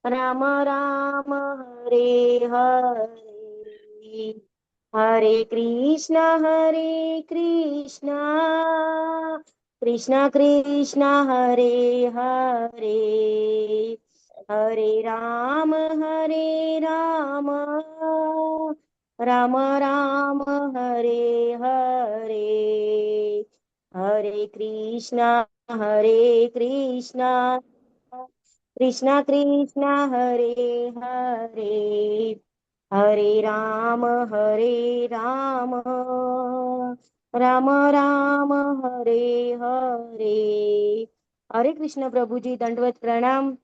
राम राम हरे हरे, हरे कृष्ण कृष्ण कृष्ण हरे हरे, हरे राम राम राम हरे हरे, हरे कृष्ण कृष्ण कृष्ण हरे हरे, हरे राम राम राम हरे हरे। हरे कृष्ण प्रभु जी, दंडवत प्रणाम।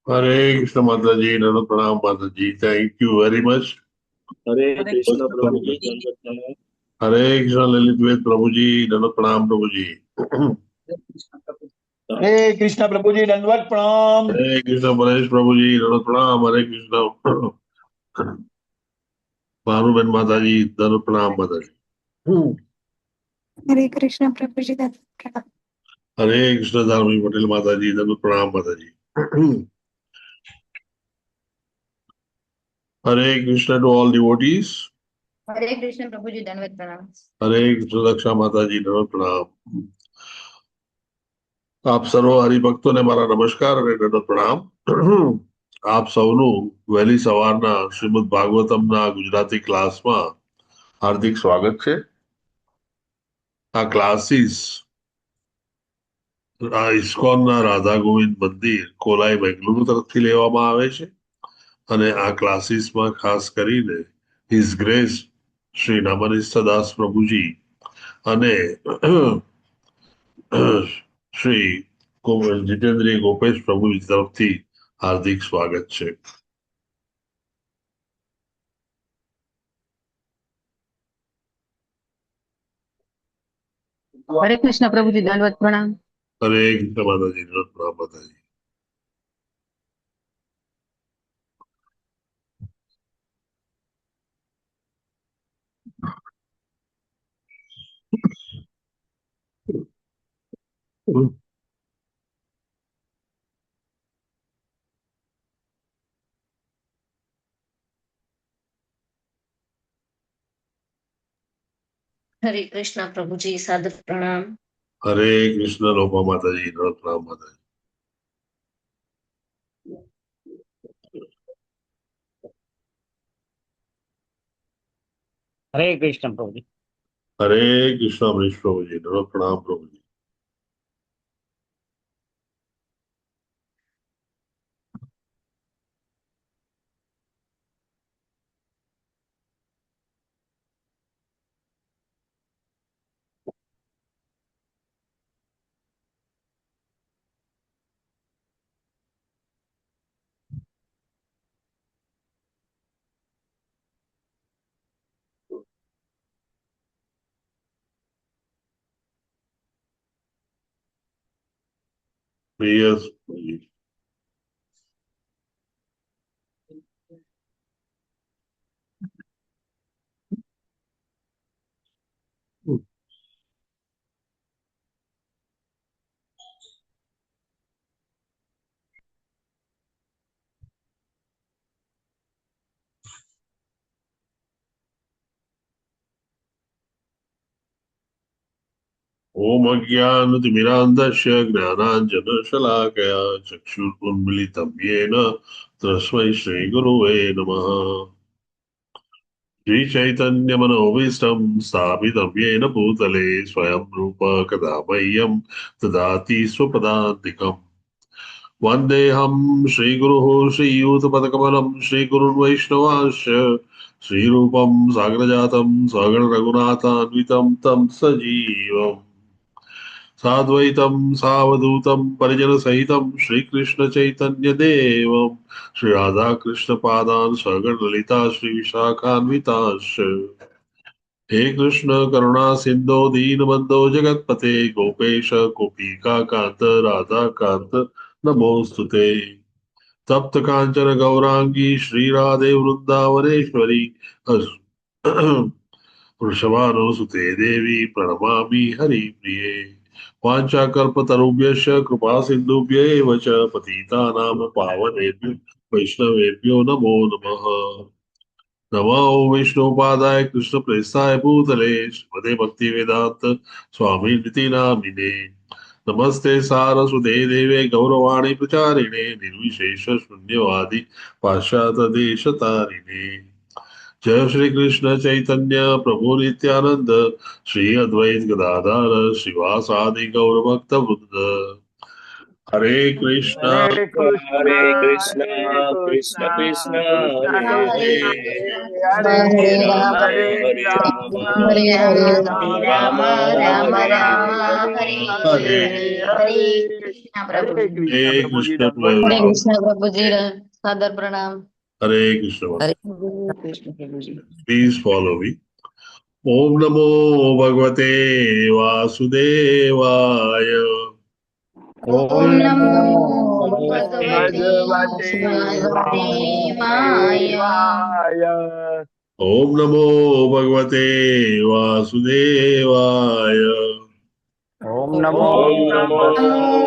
हरे कृष्ण माता जी, नमः प्रणाम माता जी, thank you very much. Hare Hare Krishna Krishna प्रभु प्रभु जी, जी। दंडवत प्रणाम। हरे कृष्ण ललित वेद प्रभु जी, नमः प्रणाम प्रभु जी। हरे कृष्ण प्रभु जी। हरे कृष्ण प्रभु जी, दंडवत प्रणाम। हरे कृष्ण परेश प्रभु जी, नमः प्रणाम। हरे कृष्ण भानुबेन माता जी, नमः प्रणाम माता जी। हरे कृष्ण प्रभु जी दत्त। हरे कृष्ण धार्मिक पटेल माता जी, नमः प्रणाम माता जी। हरे कृष्ण टू ऑल डिवोटीज। हरे कृष्ण प्रभु जी, दंडवत प्रणाम। हरे कृष्ण दक्षा माता जी, नमः प्रणाम। આપ સર્વ હરિભક્તોને મારા નમસ્કાર અને દંડવત પ્રણામ. આપ સૌનું વહેલી સવારના શ્રીમદ ભાગવતમના ગુજરાતી ક્લાસમાં હાર્દિક સ્વાગત છે. આ ક્લાસીસ આ ઇસ્કોનના રાધા ગોવિંદ મંદિર કોલાઈ બેંગલુરુ તરફથી લેવામાં આવે છે અને આ ક્લાસીસમાં ખાસ કરીને હિઝ ગ્રેસ શ્રી નમનિષ્ઠદાસ પ્રભુજી અને શ્રી જીતેન્દ્રિય ગોપેશ પ્રભુજી તરફથી હાર્દિક સ્વાગત છે. हरे कृष्ण प्रभु जी, दंडवत प्रणाम। हरे कृष्ण माताजी, प्रणाम माताजी. हरे कृष्ण प्रभु जी, सादर प्रणाम। हरे कृष्ण लोपा माताजी, प्रणाम माताजी. हरे कृष्ण प्रभु जी। हरे कृष्ण अमरीश प्रभु जी, प्रणाम प्रभु जी. यस जी. ओम अज्ञानतिमिरान्धस्य ज्ञानाञ्जनशलाकया चक्षुरुन्मिलितं येन तस्मै श्रीगुरुवे नमः. श्रीचैतन्यमनोभीष्टं स्थापितं येन भूतले स्वयं रूप कदा मह्यं ददाति स्वपदान्तिकम्. वन्देऽहं श्रीगुरुः श्रीयूतपदकमलं श्रीगुरुन् वैष्णवांश्च श्रीरूपं साग्रजातं स्वगण रघुनाथान्वितं तं सजीवम् साद्वैतं सावधूतं परिजनसहितं श्रीकृष्णचैतन्यदेवं श्रीराधाकृष्णपादान् स्वगण ललिता श्रीविशाखान्वितांश्च. हे कृष्ण करुणा सिंधो दीनबंधो जगतपते गोपेश गोपिका कांत राधा कांत नमोस्तुते. तप्त कांचन गौरांगी श्री राधे वृंदावनेश्वरी वृषभानुसुते देवी प्रणमामि हरिप्रिये. वाञ्छाकल्पतरुभ्यश्च कृपा सिन्धुभ्य एव च पतितानां पावनेभ्यो वैष्णवेभ्यो नमो नमः। नमो विष्णुपादाय कृष्ण प्रेष्ठाय भूतले श्रीमते भक्ति वेदांत स्वामी निति नामिने। नमस्ते सारस्वते देवे गौरवाणी प्रचारिणे निर्विशेष शून्यवादी पाश्चात्य देश तारिणे। जय श्री कृष्ण चैतन्य प्रभु नित्यानंद श्री अद्वैत गदाधर श्रीवासादि गौर भक्त वृंद। हरे कृष्णा हरे हरे कृष्ण कृष्ण कृष्ण कृष्ण कृष्ण हरे हरे हरे हरे हरे राम हरे हरे राम राम हरे हरे राम हरे राम राम राम राम राम राम हरे हरे हरे हरे हरे हरे कृष्ण प्रभु हरे जी। कृष्ण हरे प्रभु जी कृष्ण दंडवत हरे प्रणाम। कृष्ण प्रभु जी सादर प्रणाम। हरे कृष्ण। हरे कृष्ण प्रभु जी। Please follow me. ओम नमो भगवते वासुदेवाय। ओम ओम नमो नमो भगवते भगवते वासुदेवाय। वासुदेवाय। ओम नमो भगवते वासुदेवाय। ओम नमो ओम नमो नमो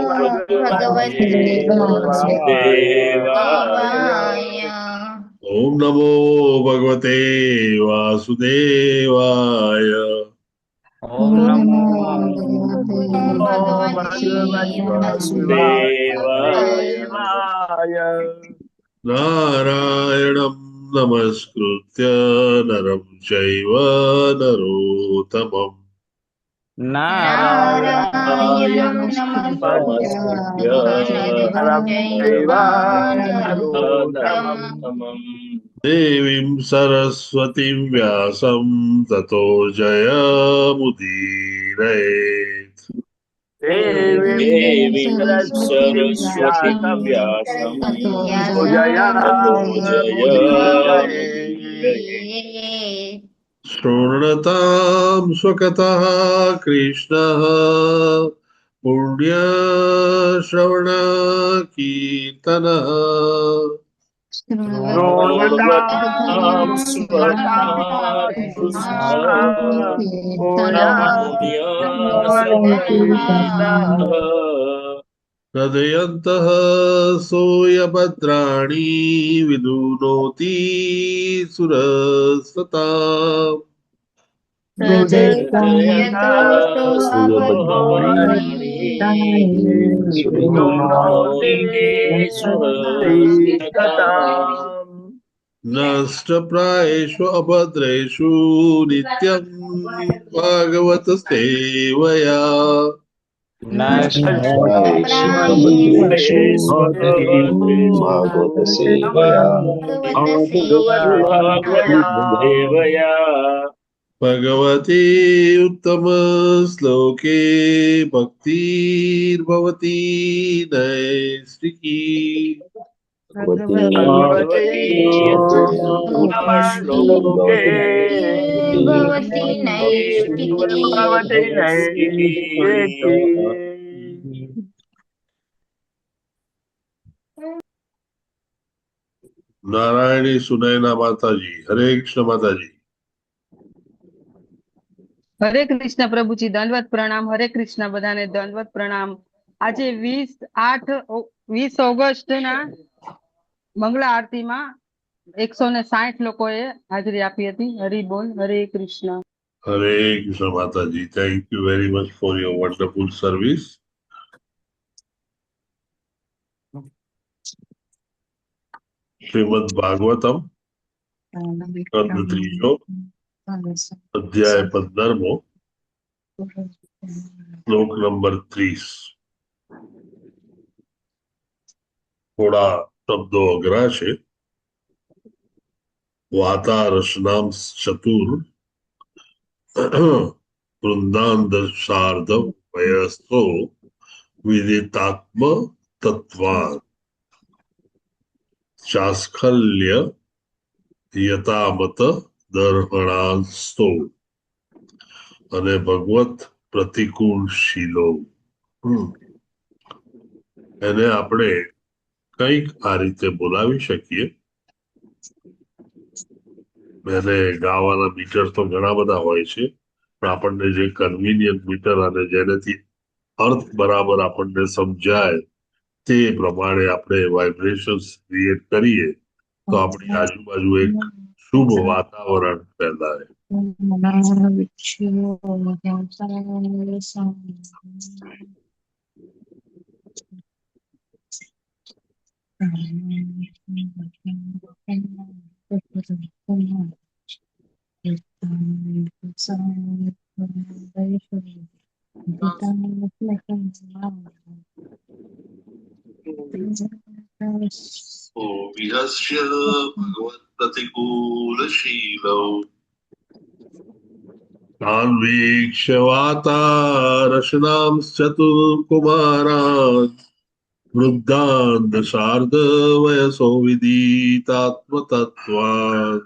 भगवते भगवते भगवते वासुदेवाय। वासुदेवाय। ओम नमो भगवते वासुदेवाय। ओम ओम नमो नमो भगवते वासुदेवाय वासुदेवाय। वासुदेवाय। नारायणं नमस्कृत्य नरं चैव नरोत्तमम्। नारायणं नारायणं नमस्कृत्य नमस्कृत्य नरं नरं चैव चैव नरोत्तमम्। नरोत्तमम् देवीं सरस्वतीं व्यासं ततो जयमुदीरयेत्। देवीं देवीं सरस्वतीं सरस्वतीं व्यासं व्यासं ततो ततो जयमुदीरये। जयमुदीरये शृण्वतां स्वकतः कृष्णः पुण्यश्रवणकीर्तनः। शृण्वतां शृण्वतां स्वकथा स्वकथाः कृष्ण कृष्ण पुण्यश्रवणकीर्तनः। हृदयन्तः सोऽयभद्राणि विदुनोति सुरसताम्। हृदयन्तः हृदयतो सोऽहमद्राणि विदुनोति विदुनोति ते सुहृदताम् नष्टप्रायेषु अभद्रेषु नित्यं भागवत सेवया। नष्टप्रायेषु नष्टप्रायेषु अभद्रेषु भगवत सेवया। भगवद्सेवया। भगवद्सेवया भगवती उत्तमश्लोके भक्तिर्भवती नैष्टिकी। भगवते उत्तमश्लोके भवति नैष्टिकी। भगवते नैष्टिकी। नारायणी सुनैना माता जी। हरे कृष्ण माता जी। હરે કૃષ્ણ પ્રભુજી દંડવત પ્રણામ. હરે કૃષ્ણ બધાને દંડવત પ્રણામ. આજે 20 ઓગસ્ટ ના મંગળા આરતીમાં 160 લોકોએ હાજરી આપી હતી. હરિ બોલ. હરે કૃષ્ણ. हरे कृष्ण माता जी। Thank you very much for your wonderful service. Shrimad Bhagavatam स्कंद त्रीजो अध्याय 15 श्लोक नंबर 30। थोड़ा शब्दों अग्रा છે. वाता रसनाम चतुर वृंदान दशार्ध वयस्तो विदितात्म तत्वान चास्खल्य यतामत दर्पणास्तो અને ભગવત પ્રતિકૂળશીલો. એને આપણે કંઈક આ રીતે બોલાવી શકીએ. એને ગાવાના મીટર તો ઘણા બધા હોય છે, પણ આપણને જે કન્વીનિયન્ટ મીટર અને જેનેથી અર્થ બરાબર આપણને સમજાય તે પ્રમાણે આપણે વાઇબ્રેશન્સ ક્રિએટ કરીએ તો આપણી આજુબાજુ એક શુભ વાતાવરણ ફેલાય. વિહસ્ય ભગવત પ્રતિકૂલશીલૌ તાન વીક્ષ્ય વાતારશનાંશ્ચતુર્કુમારાન વૃદ્ધાન દશાર્ધ વયસો વિદિતાત્મતત્ત્વાન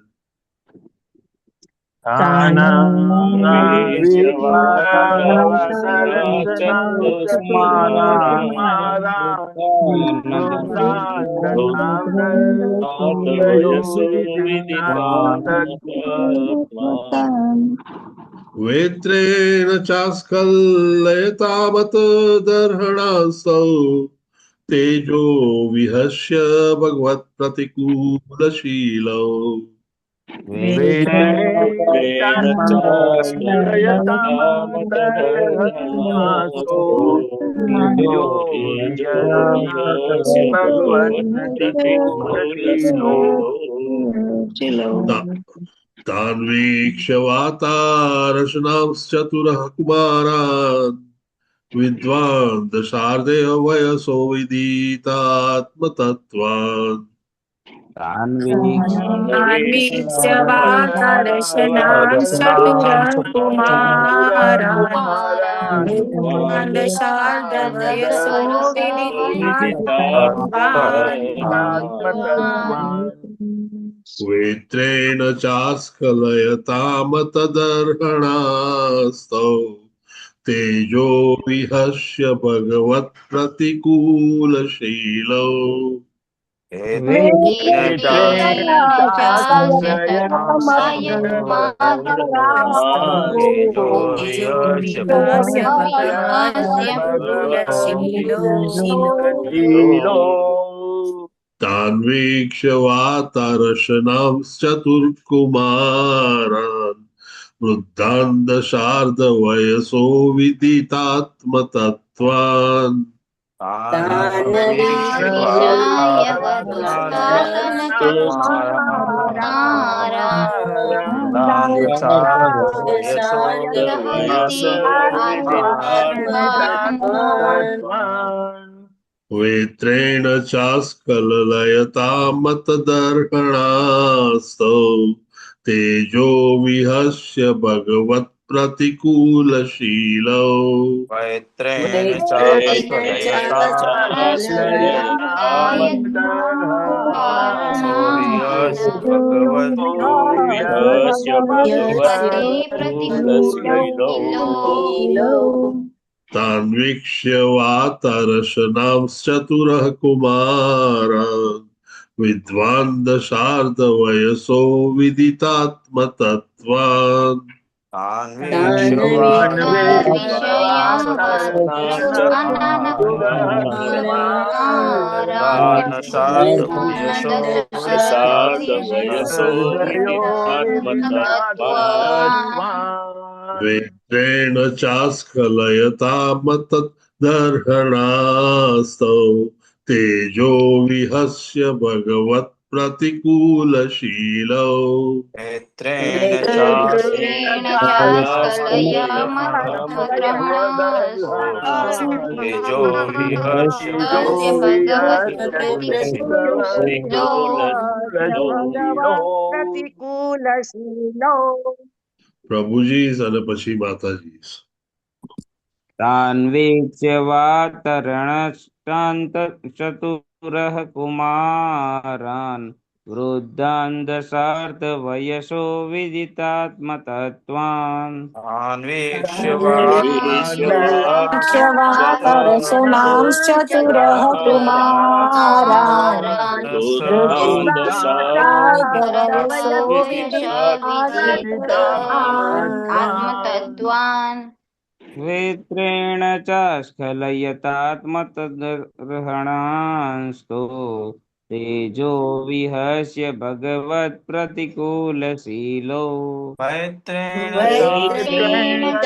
વેત્રેણ ચાસ્કલયતામત દર્હણાસૌ તેજો વિહસ્ય ભગવત પ્રતિકૂલશીલૌ તાન વીક્ષ્ય વાતારશનાંશ્ચતુરઃ કુમારાન વિદ્વાન દશાર્ધે વયસો વિદિતાત્મતત્ત્વાન વેત્રેણ ચાસ્કલયતામતદર્હણાસ્તૌ તેજો વિહસ્ય ભગવત પ્રતિકૂલશીલૌ તાન વીક્ષ્ય વાતારશનાંશ્ચતુર્કુમારાન વૃદ્ધાન દશાર્ધ વયસો વિદિતાત્મતત્ત્વાન વેત્રેણ ચાસ્કલયતામતદર્હણાસ્તૌ તેજો વિહસ્ય ભગવત પ્રતિકૂલશીલૌ તાન વીક્ષ્ય વાતારશનાંશ્ચતુરઃ કુમારાન વિદ્વાન દશાર્ધ વયસો વિદિતાત્મતત્ત્વાન વેત્રેણ ચાસ્કલયતામતદર્હણાસ્તૌ તેજો વિહસ્ય ભગવત પ્રતિકૂલશીલૌ પ્રભુજી અને પછી માતાજી. તાન વીક્ષ્ય વાતરણષ્ટાંત ચતુરઃ કુમારાન વૃદ્ધાન દશાર્ધ વયસો વિદિતાત્મતત્ત્વાન ચતુરઃ કુમારાન આત્મતત્વાન द्वेत्रेण च स्खलयतात्मतदर्हणांस्तो तेजो विहस्य भगवत्प्रतिकूलशीलो मैत्रेण वैत्रेण च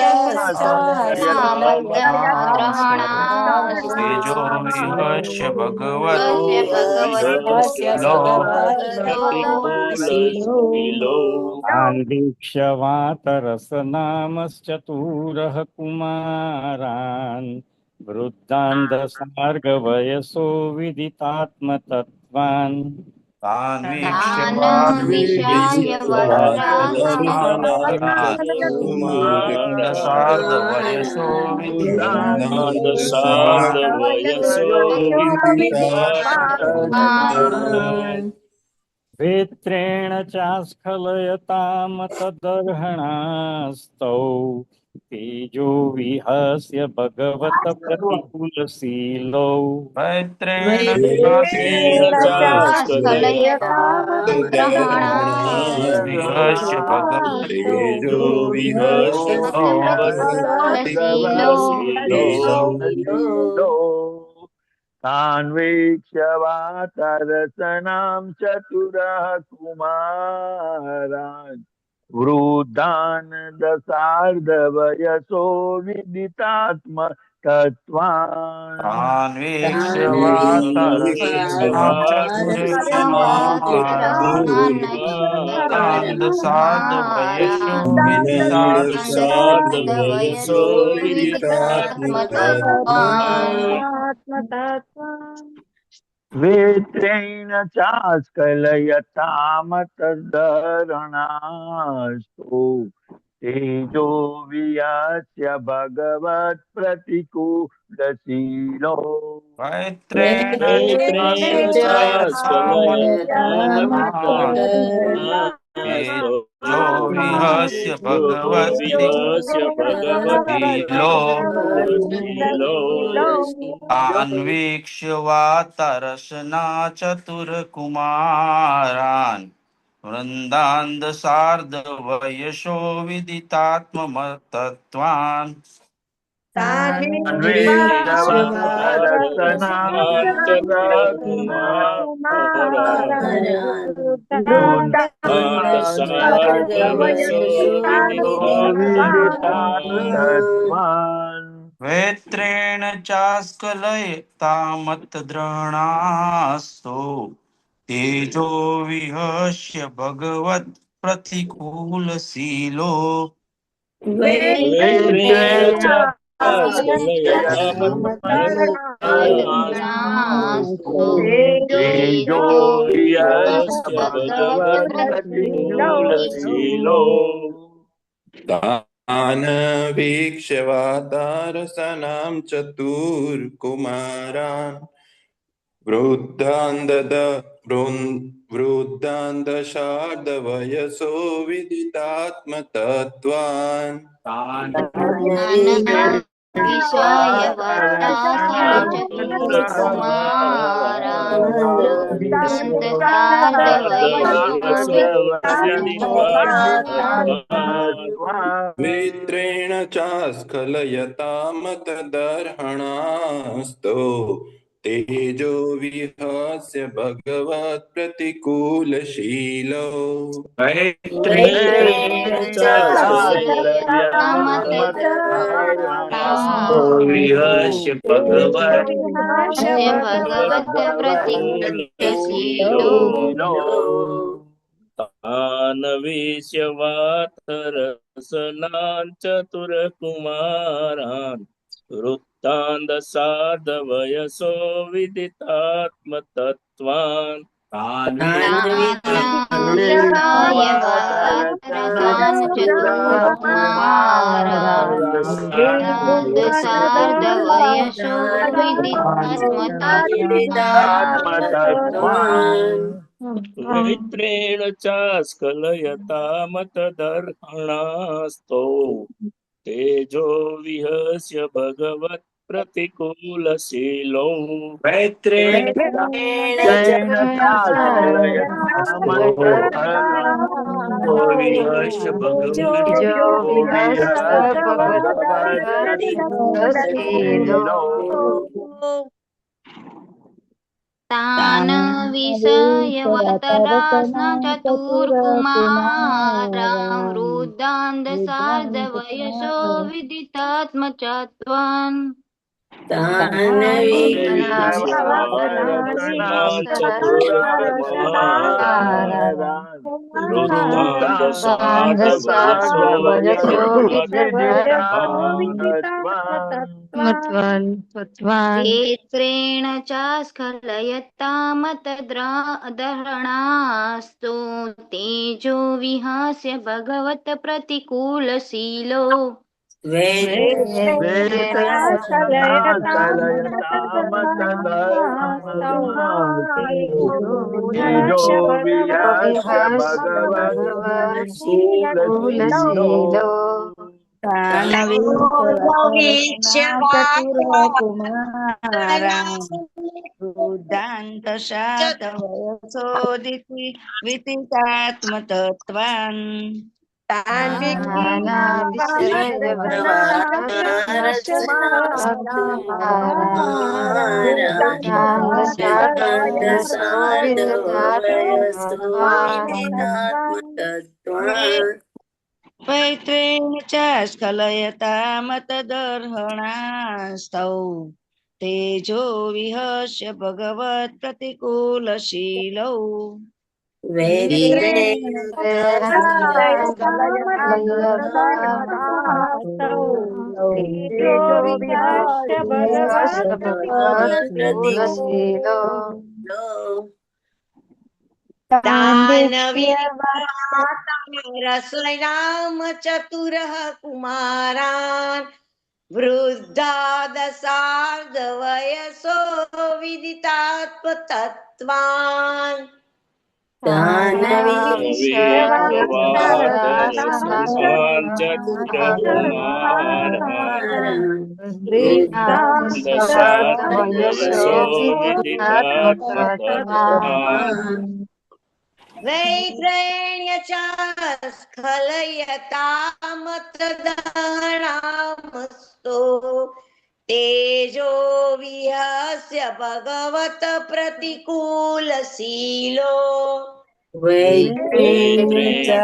तेजो विहस्य कस्य विहस्य भगवत्प्रतिकूलशीलो प्रतिकूलशीलो आन्वीक्ष्यवातरसनामश्चतुरः कुमारान् वृद्धान् दशार्गवयसो विदितात्मतत्त्वान् तान् तान् वीक्ष्य विशाय दशार्धवयसो वृद्धान्तसार्धवयसो विदितात्मतत्त्वान् वेत्रेण चास्खलयतामतदर्हणास्तौ तेजो विहस्य भगवत प्रतिकूलशीलौ मैत्रेण वैत्रेण चास्कलयतामतदर्हणास्तु विहस्य तेजो विहस्य भगवत्प्रतिकूलशीलो भगवत्प्रतिकूलशीलो तान्वीक्ष्यवातरसनां चतुरः कुमारान् वृद्धान् दशार्धवयसो विदितात्म तत्त्वान् तान् वीक्ष्य सार्धवयसो सार्धवयसो विदितात्मतत्त्वान् वेत्रेण चास्कलयतामतदर्हणास्तु तेजो वियस्य भगवत् प्रतिकूलशीलो मैत्रेण चास्कलयतामतदर्हणास्तु तेजो विहस्य तेजो विहस्य भगवत्प्रतिकूलशीलो अन्वीक्ष्य वातरसना चतुरकुमारान् वृन्दान् दशार्धवयसो विदितात्मतत्त्वान् अन्वेषवादरसनां सार्धवयसो विदितात्मतत्त्वान् वेत्रेण चास्कलयतामतद्रहणास्तु तेजो विहस्य भगवत् प्रतिकूलशीलो वैत्रेण चास्कलयतामतदर्हणास्तु तेजो तेजो विहस्य विहस्य भगवत्प्रतिकूलशीलो तान् वीक्ष्य वातारसनां चतुर्कुमारान् वृद्धान् दशार्धवयसो विदितात्मतत्त्वान् विशाय वातासन चतुर्कुमारान् वृद्धान् दशार्धवयसो विदितात्मतत्त्वान् वेत्रेण चास्खलयतामतदर्हणास्तु तेजो विहस्य भगवत् प्रतिकूलशीलो वैत्रेण चास्कलयतामतदर्हणास्तु विहस्य भगवत्प्रतिकूलशीलो तानवीश्य वातरसनां चतुरकुमारान् वृत्तान् दशार्धवयसो विदितात्मतत्त्वान् विशाय वातरसनां चतुर्कुमारान् वृद्धान् दशार्धवयसो विदितात्मतत्त्वान् वैत्रेण चास्कलयतामतदर्हणास्तु तेजो विहस्य भगवत् प्रतिकूलशीलो वैत्रेण चास्कलयतामतदर्हणास्तु વિહસ્ય ભગવત જો વિહસ્ય ભગવત प्रतिकूलशीलो तान् विषयवतरास्न चतुर्कुमारा वृद्धान्धसार्धवयसो विदितात्मचत्वान् तान् विषयावतरासनां चतुरकुमारान् वृद्धान्धसार्धवयसो नेत्रेण च स्खलयतामतद्रहणास्तु तेजो विहास्य भगवत प्रतिकूलशीलो तेजो विहास्य भगवत् वृद्धान्तशातवयसोदिति विदितात्मतत्त्वान् पैत्रेण च स्खलयतामतदर्हणास्तौ तेजो विहस्य भगवत् प्रतिकूलशीलौ रसोईनाम चतुरः कुमारान् वृद्धादसार्धवयसो विदितात्मतत्त्वान् विषयवातरासनां चतुरकुमारान् वृद्धान्धसार्धवयसो विदितात्मतत्त्वान् वैत्रण्य च स्खलयतामतदहणामस्तो तेजो विहस्य भगवत प्रतिकूलशीलो तेजो विहास्य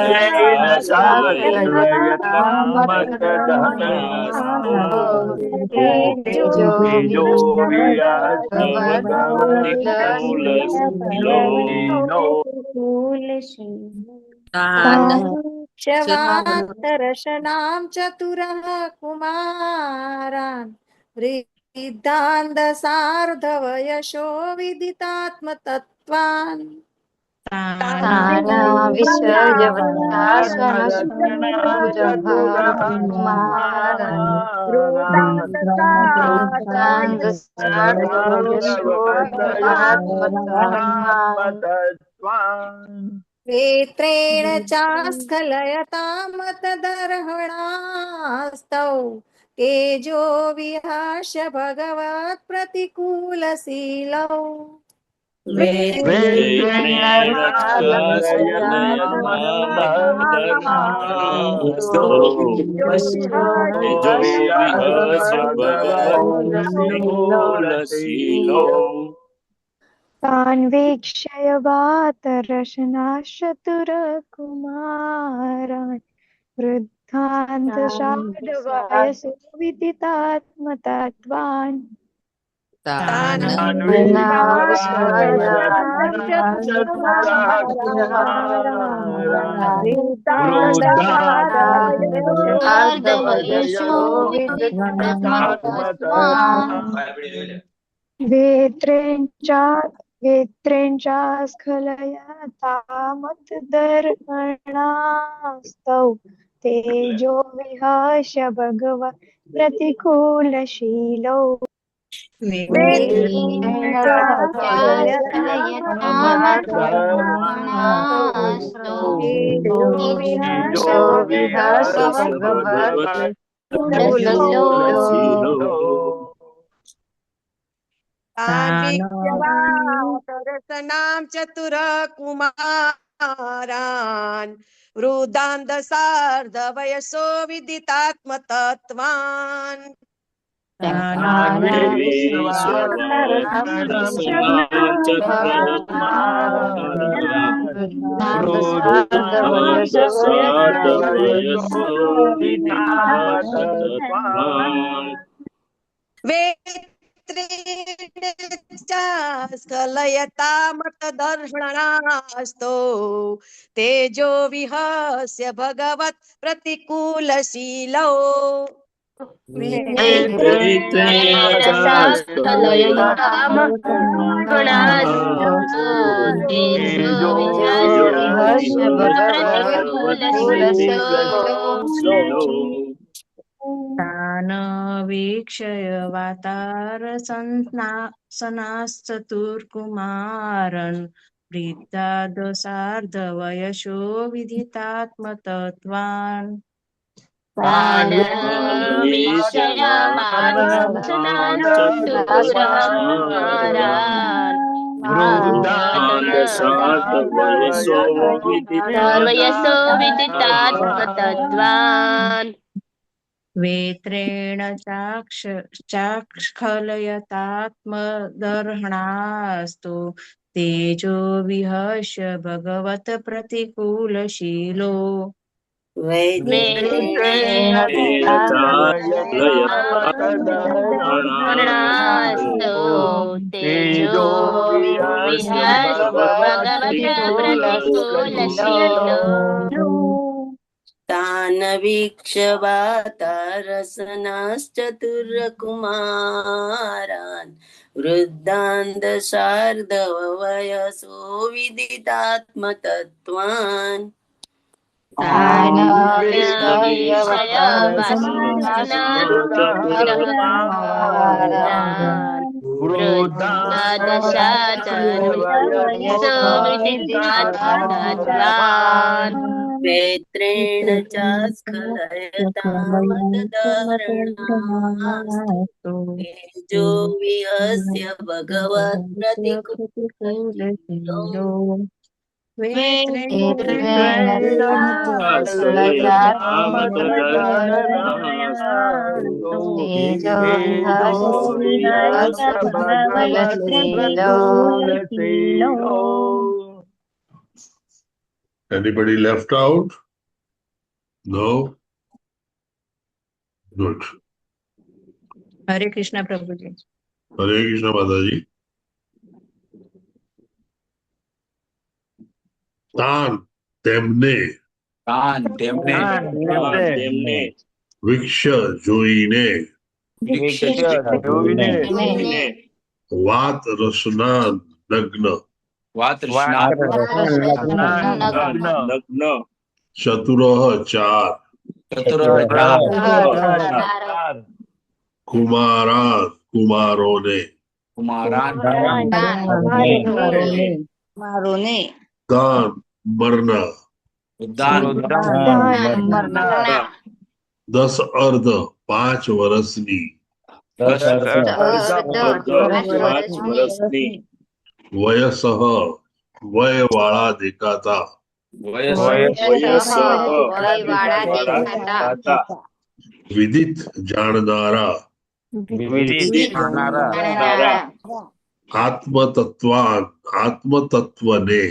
दर्शनां चतुरः कुमारान् वृद्धान्धसार्धवयसो विदितात्मतत्त्वान् नेत्रेण च स्खलयतामतदर्हणास्तौ तेजो विहास्य भगवत् प्रतिकूलशीलौ तेजो विहस्य भगवत्प्रतिकूलशीलो तान् वीक्ष्य वातरशनाश्चतुरकुमारान् वृद्धान्तशार्दवयसो विदितात्मतत्त्वान् वेत्रेण च स्खलयतामतदर्हणास्तौ तेजो विहस्य भगवत् प्रतिकूलशीलौ दर्शनां चतुरः कुमारान् કુમારાન વૃદ્ધાંત સાર્ધ વયસો વિદિતાત્મતત્વાન સ્ખલયતામતદર્શનાસ્તો તેજો વિહસ્ય ભગવત પ્રતિકૂલશીલો તાન વીક્ષય વાતાર સનાશ્ચતુર્કુમારન પ્રીતાદસાર્ધ વયશો વિદિતાત્મતત્વાન વેત્રેણ ચાક્ષલયતાત્મદર્હણાસ્તો તેજો વિહસ્ય ભગવત પ્રતિકૂલશીલો તાન વીક્ષવાતારસનાશ્ચતુર્કુમારાન વૃદ્ધાંત શાર્ધ વયસો વિદિતાત્મતત્વાન વેત્રેણ ચાસ્ખલયતામતદર્શનાસ્તો તેજો વિહસ્ય ભગવત પ્રતિકૂલશીલો Anybody left out? No? Good. હરે કૃષ્ણ પ્રભુજી. હરે કૃષ્ણ માતાજી. તાન તેમને વિક્ષ જોઈને વાત રસના નગ્ન ચતુરઃ ચાર કુમારાન કુમારોને દાન મરના 10 અર્ધ 5 વર્ષની વયસઃ વયવાળા દેખાતા વિદિત જાણનારા આત્મતત્વાન આત્મતત્વને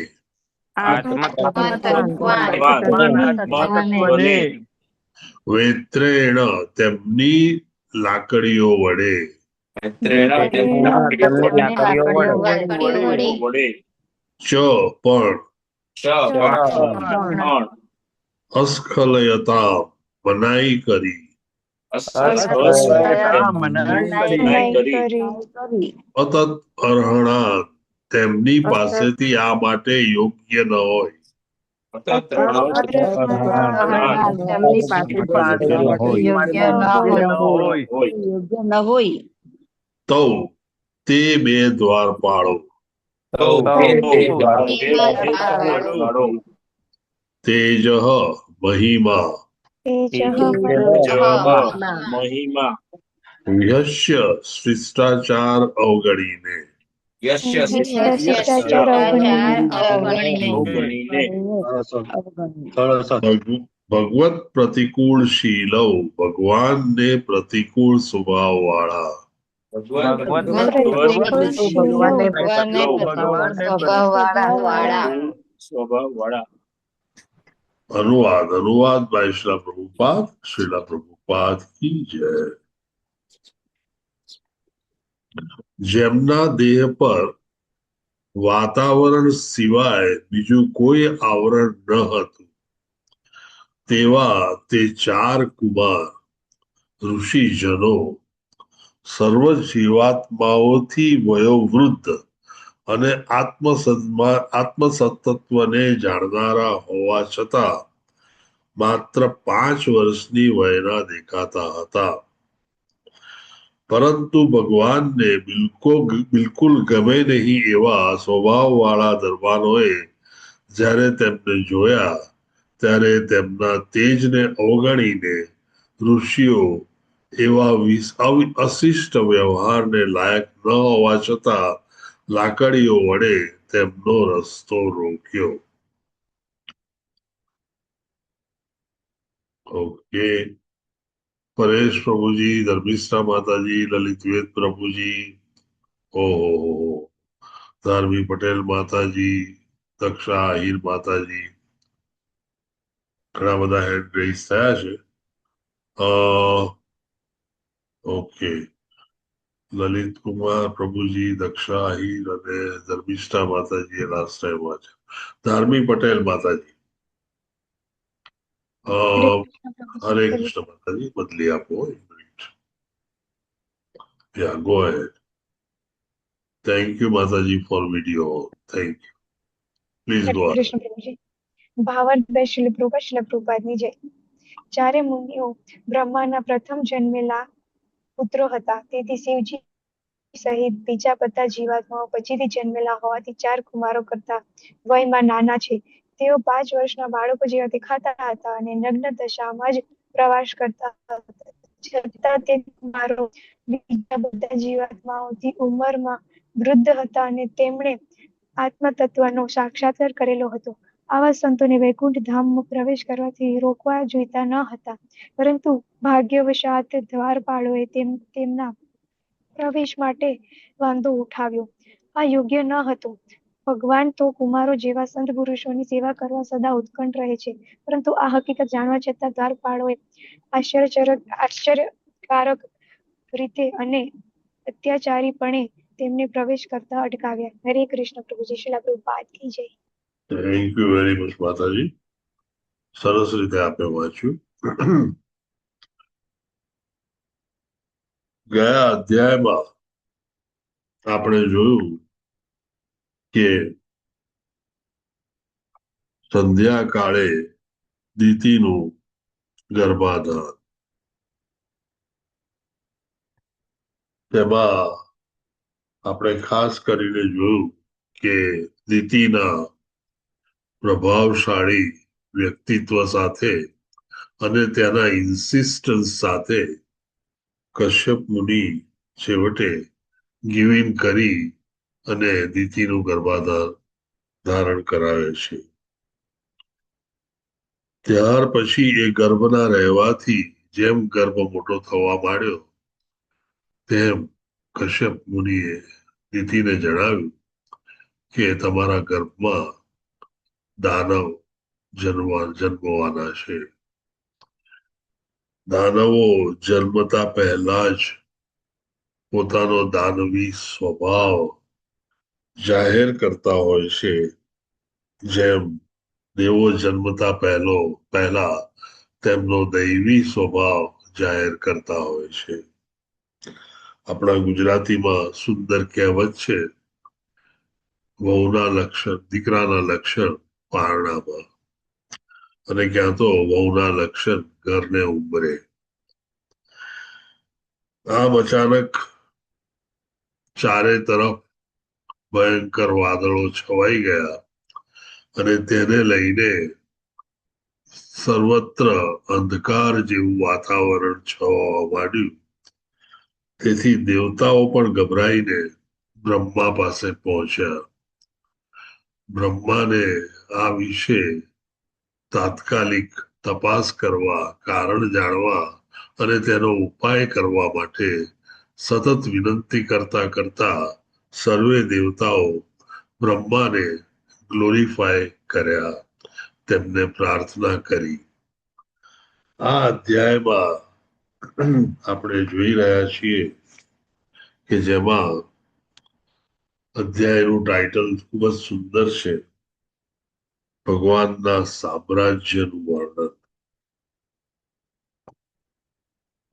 વેત્રેણ તેમની લાકડીઓ વડે ચ પણ અસ્ખલયતા મનાઈ કરી અતત અર્હણા તેમની પાસેથી આ માટે યોગ્ય ન હોય તો તે 2 દ્વારપાળો તેજઃ મહિમા વિહસ્ય શિષ્ટાચાર અવગણીને યશ્ય શિષ્ટાચાર અવગણીને ભગવત પ્રતિકૂળ શીલવ, ભગવાનને પ્રતિકૂળ સ્વભાવ વાળા. સ્વભાવ વાળા. अनुवाद बाय श्रीला प्रभुपाद की जय. જેમના દેહ પર વાતાવરણ સિવાય બીજું કોઈ આવરણ ન હતું તેવા તે 4 કુમાર ઋષિજનો સર્વ જીવાત્માઓથી વયોવૃદ્ધ અને આત્મસત્ત્વને જાણનારા હોવા છતાં માત્ર 5 વર્ષની વયના દેખાતા હતા. પરંતુ ભગવાનને બિલકુલ ગમે નહીં એવા સ્વભાવવાળા દરબારોએ જ્યારે તેમને જોયા ત્યારે તેમના તેજને અવગણીને ઋષિઓ એવા અશિષ્ટ વ્યવહારને લાયક ન હોવા છતાં લાકડીઓ વડે તેમનો રસ્તો રોક્યો. ઓકે. પરેશ પ્રભુજી, ધર્મિષ્ઠા માતાજી, લલિત વેદ પ્રભુજી, ઓહો, ધાર્મી પટેલ માતાજી, દક્ષા આહિર માતાજી, ઘણા બધા હેન્ડ રેઝ થયા છે. ઓકે, લલિત કુમાર પ્રભુજી, દક્ષા આહિર અને ધર્મિષ્ઠા માતાજી લાસ્ટ ટાઈમ છે. ધાર્મી પટેલ માતાજી, હરે કૃષ્ણ માતાજી, બદલી આપો. Yeah, go ahead. Thank you, Mataji, for video. Thank you. Please go ahead. Krishna પ્રભુજી. ભાવાર્થ બાય શ્રીલ પ્રભુપાદની જય. 4 મુનિઓ બ્રહ્માના પ્રથમ જન્મેલા પુત્રો હતા. તેથી શિવજી સહિત બીજા બધા જીવાત્માઓ પછીથી જન્મેલા હોવાથી 4 કુમારો કરતા વયમાં નાના છે. તેઓ 5 વર્ષના બાળકો જેવા દેખાતા હતા અને નગ્ન દશામાં જ પ્રવાસ કરતા હતા. છતાં તે કુમારો બીજા બધા જીવાત્માઓથી ઉંમરમાં વૃદ્ધ હતા અને તેમણે આત્મ તત્વનો સાક્ષાત્કાર કરેલો હતો. આવા સંતોને વૈકુંઠ ધામમાં પ્રવેશ કરવાથી રોકવા જોઈતા ન હતા, પરંતુ ભાગ્યવશાત દ્વારપાળોએ તેમના પ્રવેશ માટે વાંધો ઉઠાવ્યો. આ યોગ્ય ન હતું. ભગવાન તો કુમારો જેવા સંત પુરુષોની સેવા કરવા સદા ઉત્કંઠ રહે છે, પરંતુ આ હકીકત જાણવા છતાં દ્વારપાળોએ આશ્ચર્યકારક રીતે અને અત્યાચારીપણે તેમને પ્રવેશ કરતા અટકાવ્યા. હરે કૃષ્ણ પ્રભુજી. શ્રીલા પ્રભુપાદ કી જય. થેન્ક યુ વેરી મચ માતાજી. સરસ રીતે આપે વાંચ્યું. ગયા અધ્યાયમાં આપણે જોયું કે સંધ્યા કાળે દીતીનું ગર્ભાધાન, તેમાં આપણે ખાસ કરીને જોયું કે દીતીના પ્રભાવશાળી વ્યક્તિત્વ સાથે અને તેના ઇન્સિસ્ટન્સ સાથે કશ્યપ મુનિ છેવટે ગિવ ઇન કરી અને દીતીનું ધારણ કરાવે છે. ત્યાર પછી એ ગર્ભના રહેવાથી જેમ ગર્ભ મોટો થવા માંડ્યો તેમ કશ્યપ મુનિએ દીતીને જણાવ્યું કે તમારા ગર્ભમાં દાનવ જન્મવાના છે. દાનવો જન્મતા પહેલા જ પોતાનો દાનવી સ્વભાવ જાહેર કરતા હોય છે, જેમ દેવો જન્મતા પહેલા તેમનો દૈવી સ્વભાવ જાહેર કરતા હોય છે. આપણા ગુજરાતીમાં સુંદર કહેવત છે, વહુના લક્ષણ, દીકરાના લક્ષણ પારણામાં, અને ક્યાં તો વહુના લક્ષણ ઘરને ઉંબરે. આમ અચાનક ચારે તરફ ભયંકર વાદળો છવાઈ ગયા અને તેને લઈને સર્વત્ર અંધકાર જેવું વાતાવરણ છવાવા માંડ્યું. તેથી દેવતાઓ પણ ગભરાઈને બ્રહ્મા પાસે પહોંચ્યા. બ્રહ્માને આ વિશે તાત્કાલિક તપાસ કરવા, કારણ જાણવા અને તેનો ઉપાય કરવા માટે સતત વિનંતી કરતા કરતા સર્વે દેવતાઓ બ્રહ્માને ગ્લોરીફાય કર્યા, તેમને પ્રાર્થના કરી. આ અધ્યાયમાં આપણે જોઈ રહ્યા છીએ કે જેમાં અધ્યાયનું ટાઇટલ ખૂબ જ સુંદર છે, ભગવાનના સામ્રાજ્યનું વર્ણન.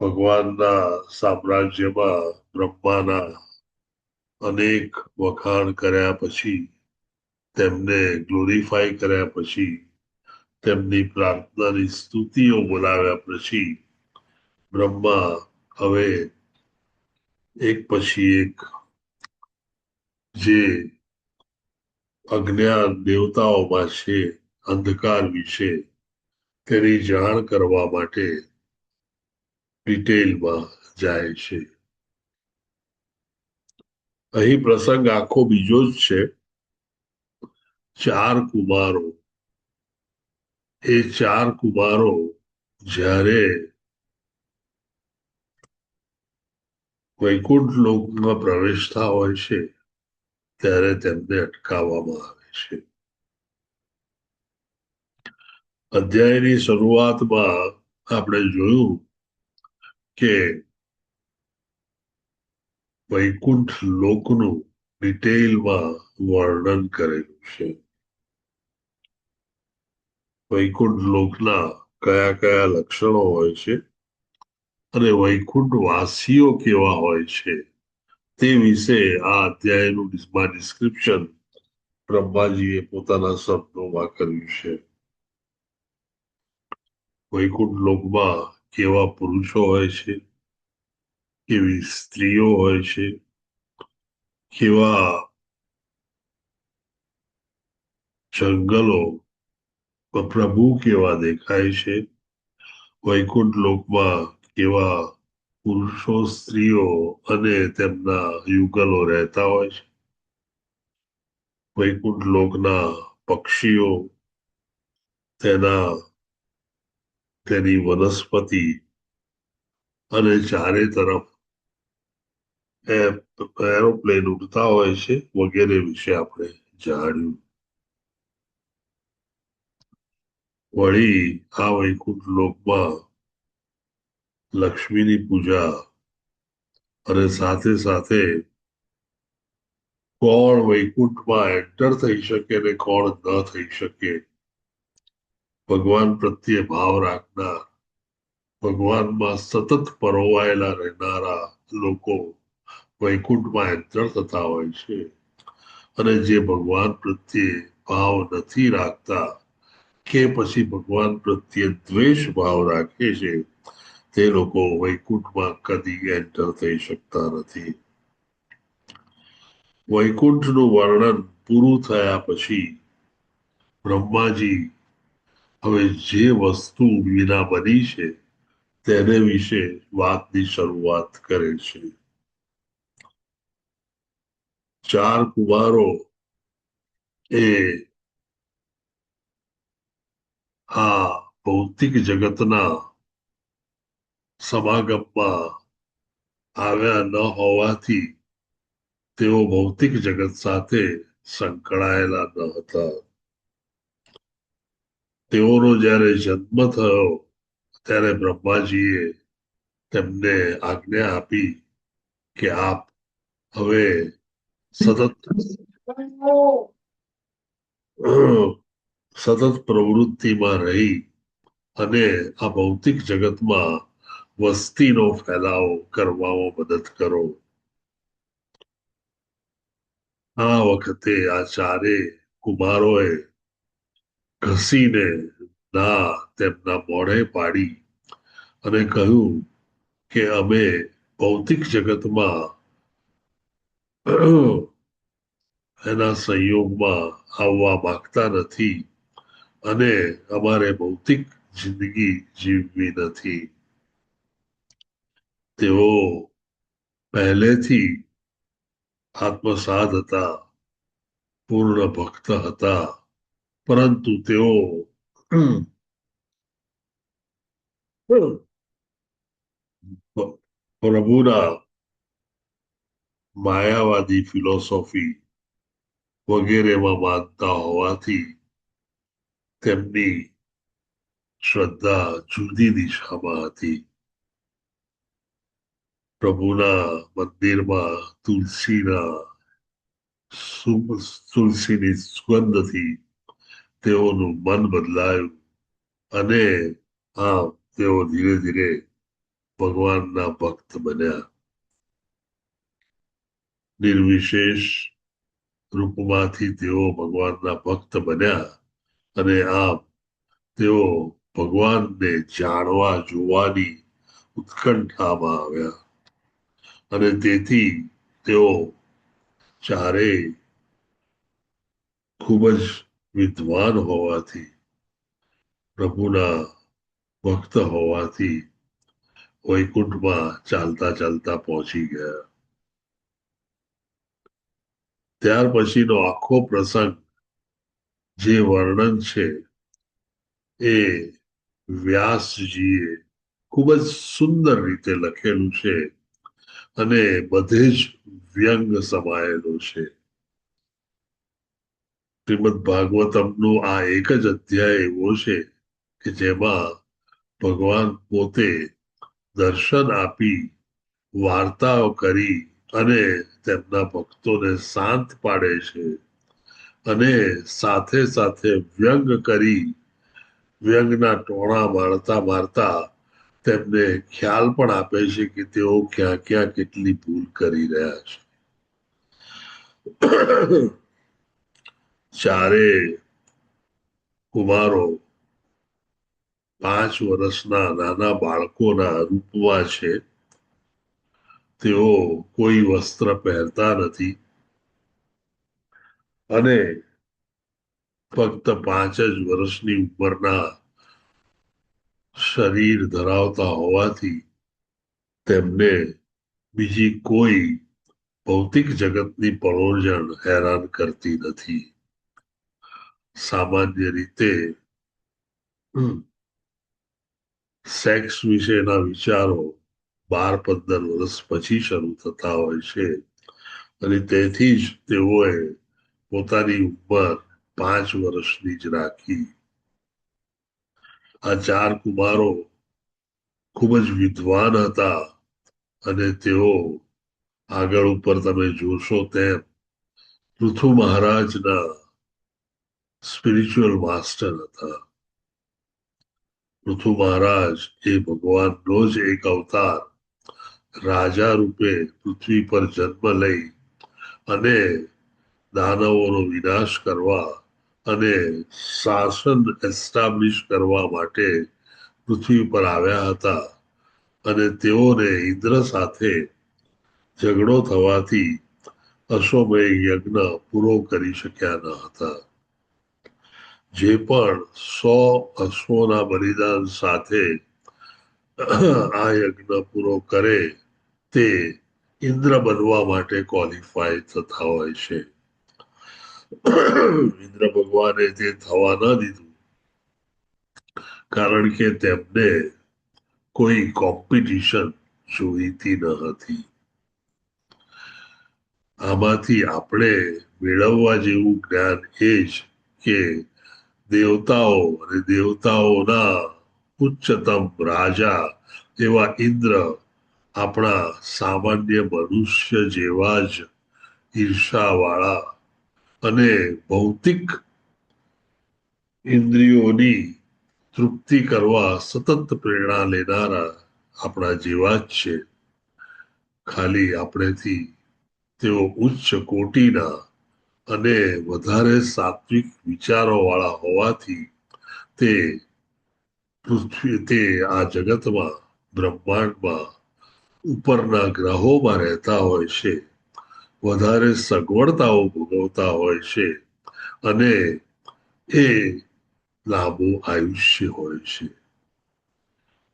ભગવાનના સામ્રાજ્યમાં બ્રહ્માના અનેક વખાણ કર્યા પછી, તેમને ગ્લોરીફાય કર્યા પછી, તેમની પ્રાર્થનાની સ્તુતિઓ બોલાવ્યા પછી બ્રહ્મા હવે એક પછી એક જે અજ્ઞાન દેવતાઓમાં છે, અંધકાર વિશે તેની જાણ કરવા માટે ડિટેલમાં જાય છે. અહીં પ્રસંગ આખો બીજો જ છે. 4 કુમારો, એ 4 કુમારો જ્યારે વૈકુંઠ લોકમાં પ્રવેશતા હોય છે ત્યારે તેમને અટકાવવામાં આવે છે. અધ્યાયની શરૂઆતમાં આપણે જોયું કે વૈકુંઠ લોકનું ડિટેલમાં વર્ણન કરેલું છે. વૈકુંઠ લોકના કયા કયા લક્ષણો હોય છે અને વૈકુંઠ વાસીઓ કેવા હોય છે તે વિશે આ અધ્યાયનું ડિસ્ક્રિપ્શન બ્રહ્માજીએ પોતાના શબ્દોમાં કર્યું છે. વૈકુંઠ લોકમાં કેવા પુરુષો હોય છે, કેવી સ્ત્રીઓ હોય છે, કેવા જંગલો, પ્રભુ કેવા દેખાય છે, વૈકુંઠ લોકમાં કેવા પુરુષો, સ્ત્રીઓ અને તેમના યુગલો રહેતા હોય છે, વૈકુંઠ લોકના પક્ષીઓ, તેની વનસ્પતિ અને ચારે તરફ એરોપ્લેન ઉડતા હોય છે વગેરે વિશે આપણે જાણ્યું. વળી આ વૈકુંઠ લોકમાં લક્ષ્મીની પૂજા અને સાથે સાથે કોણ વૈકુંઠમાં એન્ટર થઈ શકે ને કોણ ન થઈ શકે, ભગવાન પ્રત્યે ભાવ રાખનાર, ભગવાનમાં સતત પરોવાયેલા રહેનારા લોકો વૈકુંઠમાં એન્ટર થતા હોય છે અને જે ભગવાન પ્રત્યે ભાવ નથી રાખતા કે પછી ભગવાન પ્રત્યે દ્વેષ ભાવ રાખે છે તે લોકો વૈકુંઠમાં કદી એન્ટર થઈ શકતા નથી. વૈકુંઠનું વર્ણન પૂરું થયા પછી બ્રહ્માજી હવે જે વસ્તુ વિના બની છે તેને વિશે વાતની શરૂઆત કરે છે. 4 કુમારો એ આ ભૌતિક જગતના સમાગમમાં આવ્યા ન હોવાથી તેઓ ભૌતિક જગત સાથે સંકળાયેલા ન હતા. તેઓનો જ્યારે જન્મ થયો ત્યારે બ્રહ્માજીએ તેમને આજ્ઞા આપી કે આપ હવે સતત પ્રવૃત્તિમાં રહી અને આ ભૌતિક જગતમાં વસ્તીનો ફેલાવો કરવામાં મદદ કરો. આ વખતે આ 4 કુમારોએ ઘસીને ના તેમના મોઢે પાડી અને કહ્યું કે અમે ભૌતિક જગતમાં એના સંયોગમાં આવવા માંગતા નથી અને અમારે ભૌતિક જિંદગી જીવવી નથી. તેઓ પહેલેથી આત્મસાદ હતા, પૂર્ણ ભક્ત હતા, પરંતુ તેઓ પ્રભુના માયાવાદી ફિલોસોફી વગેરેમાં માનતા હોવાથી તેમની શ્રદ્ધા જુદી દિશામાં હતી. પ્રભુના મંદિરમાં તુલસીની સુગંધથી તેઓનું મન બદલાયું અને આમ તેઓ ધીરે ધીરે ભગવાનના ભક્ત બન્યા. નિર્વિશેષ રૂપમાંથી તેઓ ભગવાનના ભક્ત બન્યા અને આમ તેઓ ભગવાનને જાણવા જોવાની ઉત્કંઠામાં આવ્યા અને તેથી તેઓ ચારેય ખૂબ જ વિદ્વાન હોવાથી, પ્રભુના ભક્ત હોવાથી વૈકુંઠમાં ચાલતા ચાલતા પહોંચી ગયા. ત્યાર પછીનો આખો પ્રસંગ જે વર્ણન છે એ વ્યાસજીએ ખૂબ જ સુંદર રીતે લખેલું છે અને બધે જ વ્યંગ સમાયેલું છે. શ્રીમદ ભાગવતમનું આ એક જ અધ્યાય એવો છે કે જેમાં ભગવાન પોતે દર્શન આપી, વાર્તાઓ કરી અને તેમના ભક્તોને શાંત પાડે છે અને સાથે સાથે વ્યંગ કરી, વ્યંગના ટોણા મારતા મારતા તેમને ખ્યાલ પણ આપે છે કે તેઓ ક્યાં ક્યાં કેટલી ભૂલ કરી રહ્યા છે. ચારે કુમારો 5 વર્ષના નાના બાળકોના રૂપમાં છે. તેઓ કોઈ વસ્ત્ર પહેરતા નથી અને ફક્ત 5 જ વર્ષની ઉંમરના શરીર ધરાવતા હોવાથી તેમને બીજી કોઈ ભૌતિક જગતની પરોજણ હેરાન કરતી નથી. સામાન્ય રીતે સેક્સ વિશેના વિચારો 12-15 વર્ષ પછી શરૂ થતા હોય છે અને તેથી જ તેઓએ પોતાની ઉંમર 5 વર્ષની જ રાખી. આ 4 કુમારો ખૂબ જ વિદ્વાન હતા અને તેઓ આગળ ઉપર તમે જોશો તેમ પૃથુ મહારાજના સ્પિરિચ્યુઅલ માસ્ટર હતા. પૃથુ મહારાજ એ ભગવાનનો જ એક અવતાર, રાજા રૂપે પૃથ્વી પર જન્મ લઈ અને દાનવોનો વિનાશ કરવા અને શાસન એસ્ટાબ્લિશ કરવા માટે પૃથ્વી પર આવ્યા હતા અને તેઓને ઇન્દ્ર સાથે ઝઘડો થવાથી અશ્વમેઘ યજ્ઞ પૂરો કરી શક્યા ન હતા. જે પણ 100 અશ્વોના બલિદાન સાથે આ યજ્ઞ પૂરો કરે તે ઇન્દ્ર બનવા માટે ક્વોલિફાય થતા હોય છે. ઇન્દ્ર ભગવાને તે થવા ન દીધું કારણ કે તેમને કોઈ કોમ્પિટિશન જોઈતી ન હતી. આમાંથી આપણે મેળવવા જેવું જ્ઞાન એ જ કે દેવતાઓ અને દેવતાઓના ઉચ્ચતમ રાજા એવા ઇન્દ્ર આપણા સામાન્ય મનુષ્ય જેવા જ ઈર્ષાવાળા અને ભૌતિક ઇન્દ્રિયોની તૃપ્તિ કરવા સતત પ્રેરણા લેનારા આપણા જેવા જ છે. ખાલી આપણેથી તેઓ ઉચ્ચ કોટીના અને વધારે સાત્વિક વિચારો વાળા હોવાથી તે આ જગતમાં, બ્રહ્માંડમાં ઉપરના ગ્રહોમાં રહેતા હોય છે, વધારે સગવડતાઓ ભોગવતા હોય છે અને એ લાંબુ આયુષ્ય હોય છે.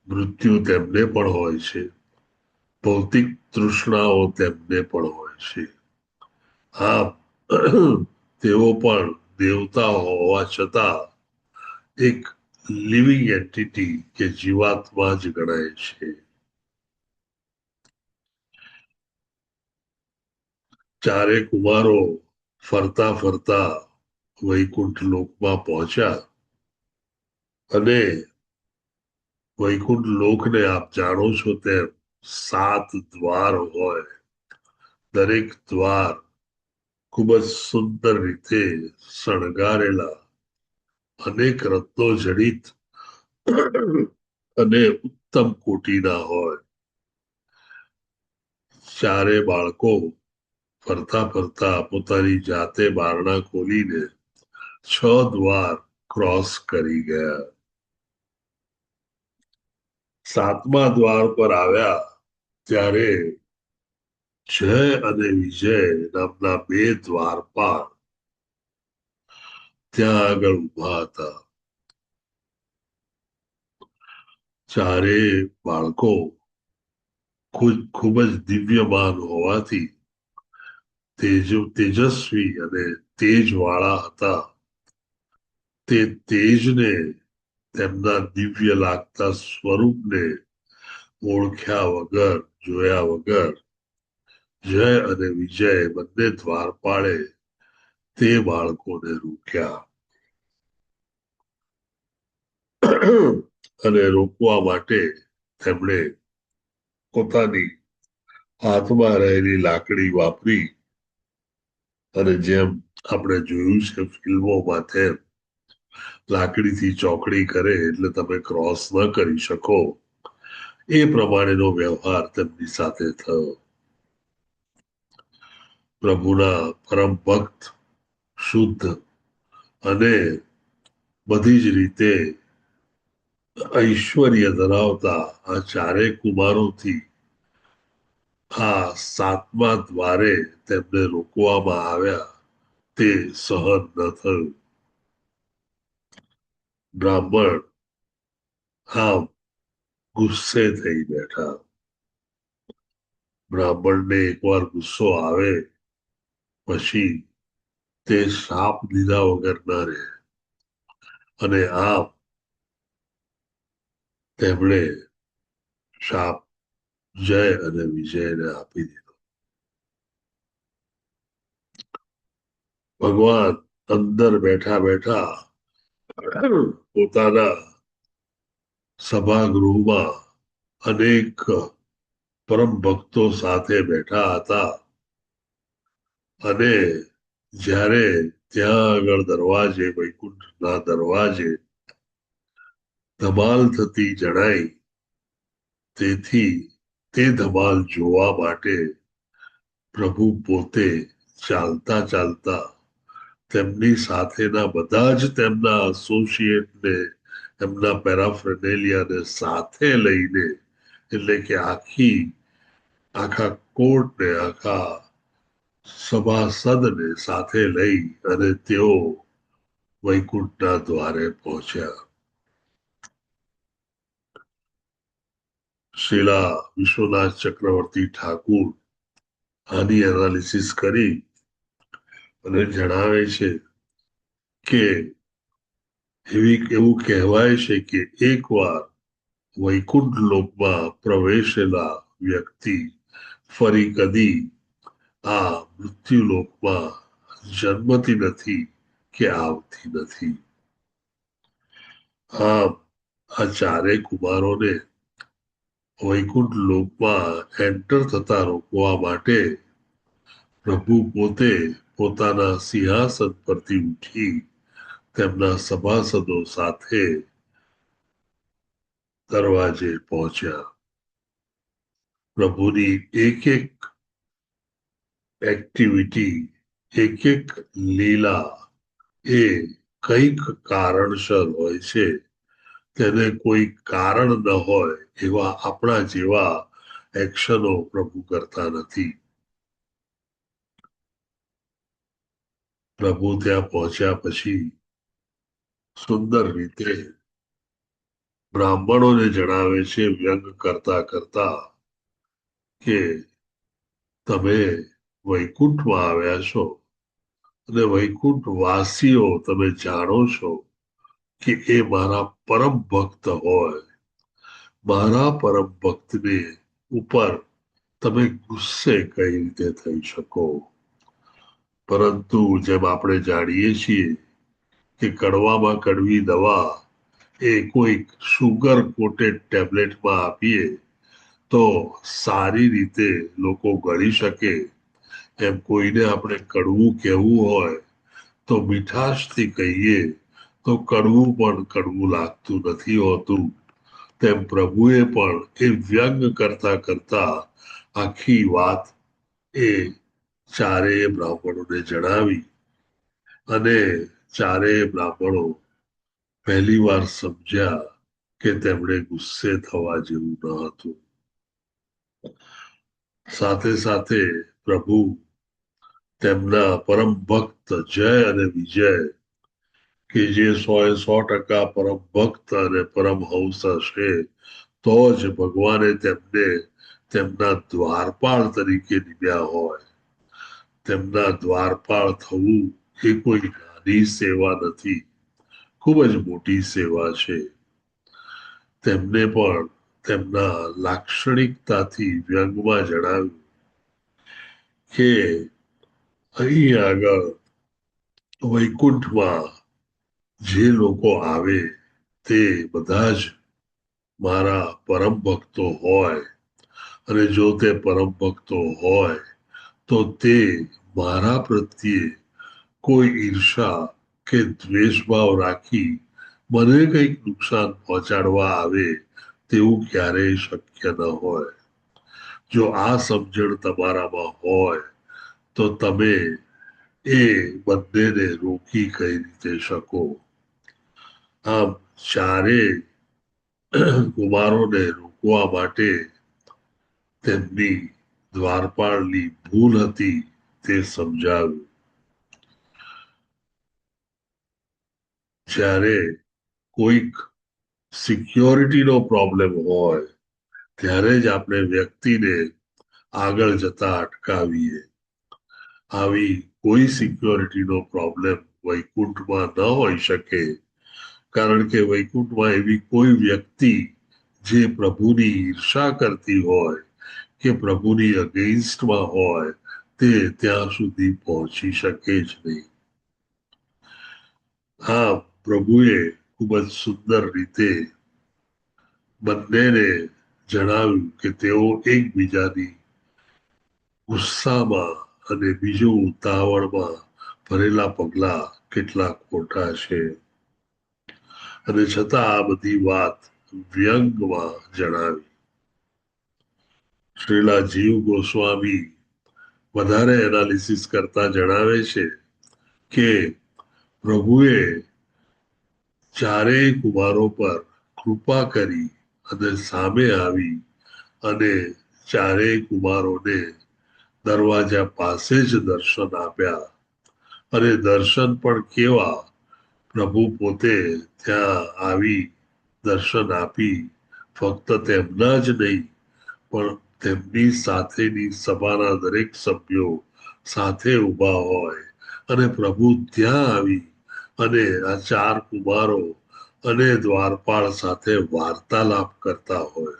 મૃત્યુ તેમને પણ હોય છે, ભૌતિક તૃષ્ણાઓ તેમને પણ હોય છે. આમ તેઓ પણ દેવતા હોવા છતાં એક લિવિંગ એન્ટિટી કે જીવાત્મા જ ગણાય છે. ચારે કુમારો ફરતા ફરતા વૈકુંઠ લોકમાં પહોંચ્યા અને વૈકુંઠ લોકને આપ જાણો છો તેમ 7 દ્વાર હોય. દરેક દ્વાર ખૂબ જ સુંદર રીતે શણગારેલા, અનેક રત્નો જડિત અને ઉત્તમ કોટીના હોય. ચારે બાળકો ફરતા ફરતા પોતાની જાતે બારણા ખોલીને 6 દ્વાર ક્રોસ કરી ગયા. 7મા દ્વાર પર આવ્યા ત્યારે જય અને વિજય નામના 2 દ્વારપાળ ત્યાં આગળ ઉભા હતા. ચારે બાળકો ખૂબ જ દિવ્યમાન હોવાથી તેજસ્વી અને તેજવાળા હતા. તે તેજને, તેમના દિવ્ય લાગતા સ્વરૂપને ઓળખ્યા વગર, જોયા વગર જય અને વિજય બંને દ્વારપાળે તે બાળકોને રોક્યા અને રોકવા માટે તેમણે પોતાની હાથમાં રહેલી લાકડી વાપરી અને જેમ આપણે જોયું છે ફિલ્મોમાં તેમ લાકડીથી ચોકડી કરે એટલે તમે ક્રોસ ન કરી શકો, એ પ્રમાણેનો વ્યવહાર તેમની સાથે થયો. પ્રભુના પરમ ભક્ત, શુદ્ધ અને બધી જ રીતે ઐશ્વર્ય ધરાવતા આ ચારે કુમારોથી આ 7મા દ્વારે તેમને રોકવામાં આવ્યા તે સહન ન થયું. બ્રાહ્મણ આમ ગુસ્સે થઈ બેઠા. બ્રાહ્મણને એકવાર ગુસ્સો આવે પછી તે શાપ દીધા વગર ના રહે અને આમ તેમણે શાપ જય અને વિજયને આપી દીધો. ભગવાન અંદર બેઠા બેઠા પોતાના સભાગૃહમાં અનેક પરમ ભક્તો સાથે બેઠા હતા અને જ્યારે ત્યાં આગળ દરવાજે, વૈકુંઠના દરવાજે ધમાલ થતી જણાઈ, તેથી તે ધમાલ જોવા માટે પ્રભુ પોતે ચાલતા ચાલતા તેમની સાથેના બધા જ તેમના એસોસિએટને, એમના પેરાફર્નેલિયાને સાથે લઈને, એટલે કે આખા કોર્ટને, આખા સભાસદને સાથે લઈ અને તેઓ વૈકુંઠના દ્વારે પહોંચ્યા. શ્રીલા વિશ્વનાથ ચક્રવર્તી ઠાકુર આની એનાલિસિસ કરી અને જણાવે છે કે એવું કહેવાય છે કે એકવાર વૈકુંઠ લોકમાં પ્રવેશેલા વ્યક્તિ ફરી કદી આ મૃત્યુ લોકમાં જન્મતી નથી કે આવતી નથી. આમ આ ચારે કુમારોને વૈકુંઠ લોકમાં એન્ટર થતા રોકવા માટે પ્રભુ પોતે પોતાના સિંહાસન પરથી ઉઠી તેમના સભાસદો સાથે દરવાજે પહોંચ્યા. પ્રભુની એક એક એક્ટિવિટી, એક એક લીલા એ કંઈક કારણસર હોય છે. તેને કોઈ કારણ ન હોય એવા આપણા જેવા એક્શનો પ્રભુ કરતા નથી. પ્રભુ ત્યાં પહોંચ્યા પછી સુંદર રીતે બ્રાહ્મણોને જણાવે છે, વ્યંગ કરતા કરતા, કે તમે વૈકુંઠમાં આવ્યા છો અને વૈકુંઠ વાસીઓ તમે જાણો છો કે એ મારા પરમ ભક્ત હોય. મારા પરમ ભક્તને ઉપર તમે ગુસ્સે કઈ રીતે થઈ શકો? પરંતુ જેમ આપણે જાણીએ છીએ કે કડવામાં કડવી દવા એ કોઈક સુગર કોટેડ ટેબ્લેટમાં આપીએ તો સારી રીતે લોકો ગળી શકે, એમ કોઈને આપણે કડવું કહેવું હોય તો મીઠાશથી કહીએ તો કડવું પણ કડવું લાગતું નથી હોતું. તેમ પ્રભુએ પણ એ વ્યંગ કરતા કરતા આખી વાત એ ચારેય બ્રાહ્મણોને જણાવી અને ચારેય બ્રાહ્મણો પહેલી વાર સમજ્યા કે તેમણે ગુસ્સે થવા જેવું ન હતું. સાથે સાથે પ્રભુ તેમના પરમ ભક્ત જય અને વિજય કે જે 100% પરમ ભક્ત અને પરમહંસ હશે તો જ ભગવાને તેમને તેમના દ્વારપાળ તરીકે નિમ્યા હોય. તેમના દ્વારપાળ થવું એ કોઈ નાની સેવા નથી, ખૂબ જ મોટી સેવા છે. તેમને પણ તેમના લાક્ષણિકતાથી વ્યંગમાં જણાવ્યું કે અહીં આગળ વૈકુંઠમાં જે લોકો આવે તે બધા જ મારા પરમ ભક્તો હોય અને જો તે પરમ ભક્તો હોય તો તે મારા પ્રત્યે કોઈ ઈર્ષા કે દ્વેષભાવ રાખી મને કંઈક નુકસાન પહોંચાડવા આવે તેવું ક્યારેય શક્ય ન હોય. જો આ સમજણ તમારામાં હોય તો તમે એ બંનેને રોકી કઈ રીતે શકો? આમ ચારે કુમારોને રોકવા માટે તેમની દ્વારપાળની ભૂલ હતી તે સમજાવ્યું. જ્યારે કોઈક સિક્યોરિટીનો પ્રોબ્લેમ હોય ત્યારે જ આપણે વ્યક્તિને આગળ જતા અટકાવીએ. આવી કોઈ સિક્યોરિટીનો પ્રોબ્લેમ વૈકુંઠમાં ન હોઈ શકે, કારણ કે વૈકુંઠમાં એવી કોઈ વ્યક્તિ જે પ્રભુની ઈર્ષા કરતી હોય કે પ્રભુની અગેન્સ્ટમાં હોય તે ત્યાં સુધી પહોંચી શકે જ નહીં. આ પ્રભુએ ખૂબ જ સુંદર રીતે બંનેને જણાવ્યું કે તેઓ એકબીજાની ગુસ્સામાં અને બીજું ઉતાવળમાં ભરેલા પગલા કેટલા ખોટા છે, અને છતાં આ બધી વાત વ્યંગમાં જણાવી. શ્રીલા જીવ ગોસ્વામી વધારે એનાલિસિસ કરતા જણાવે છે કે પ્રભુએ ચારેય કુમારો પર કૃપા કરી અને સામે આવી અને ચારેય કુમારોને દરવાજા પાસે જ દર્શન આપ્યા. અને દર્શન પણ કેવા? પ્રભુ પોતે ત્યાં આવી દર્શન આપી ફક્ત તેમના જ નહીં પણ તેમની સાથેની સભાના દરેક સભ્યો સાથે ઊભા હોય અને પ્રભુ ત્યાં આવી અને આ ચાર કુમારો અને દ્વારપાળ સાથે વાર્તાલાપ કરતા હોય.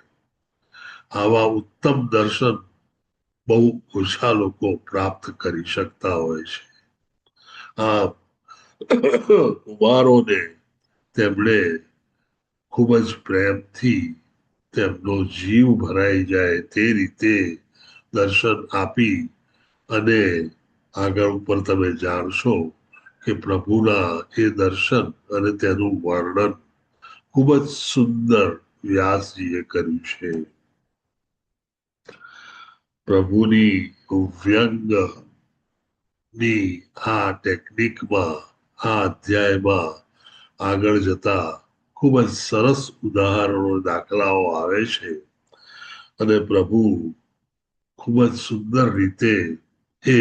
આવા ઉત્તમ દર્શન બહુ ઓછા લોકો પ્રાપ્ત કરી શકતા હોય છે. આ કુમારોને તેમણે ખૂબ જ પ્રેમથી તેમનો જીવ ભરાઈ જાય તે રીતે દર્શન આપી અને આગળ ઉપર તમે જાણશો કે પ્રભુના એ દર્શન અને તેનું વર્ણન ખૂબ જ સુંદર વ્યાસજીએ કર્યું છે. પ્રભુની વ્યંગ ની આ ટેકનિકમાં આ અધ્યાયમાં આગળ જતા ખૂબ જ સરસ ઉદાહરણો દાખલાઓ આવે છે અને પ્રભુ ખૂબ જ સુંદર રીતે એ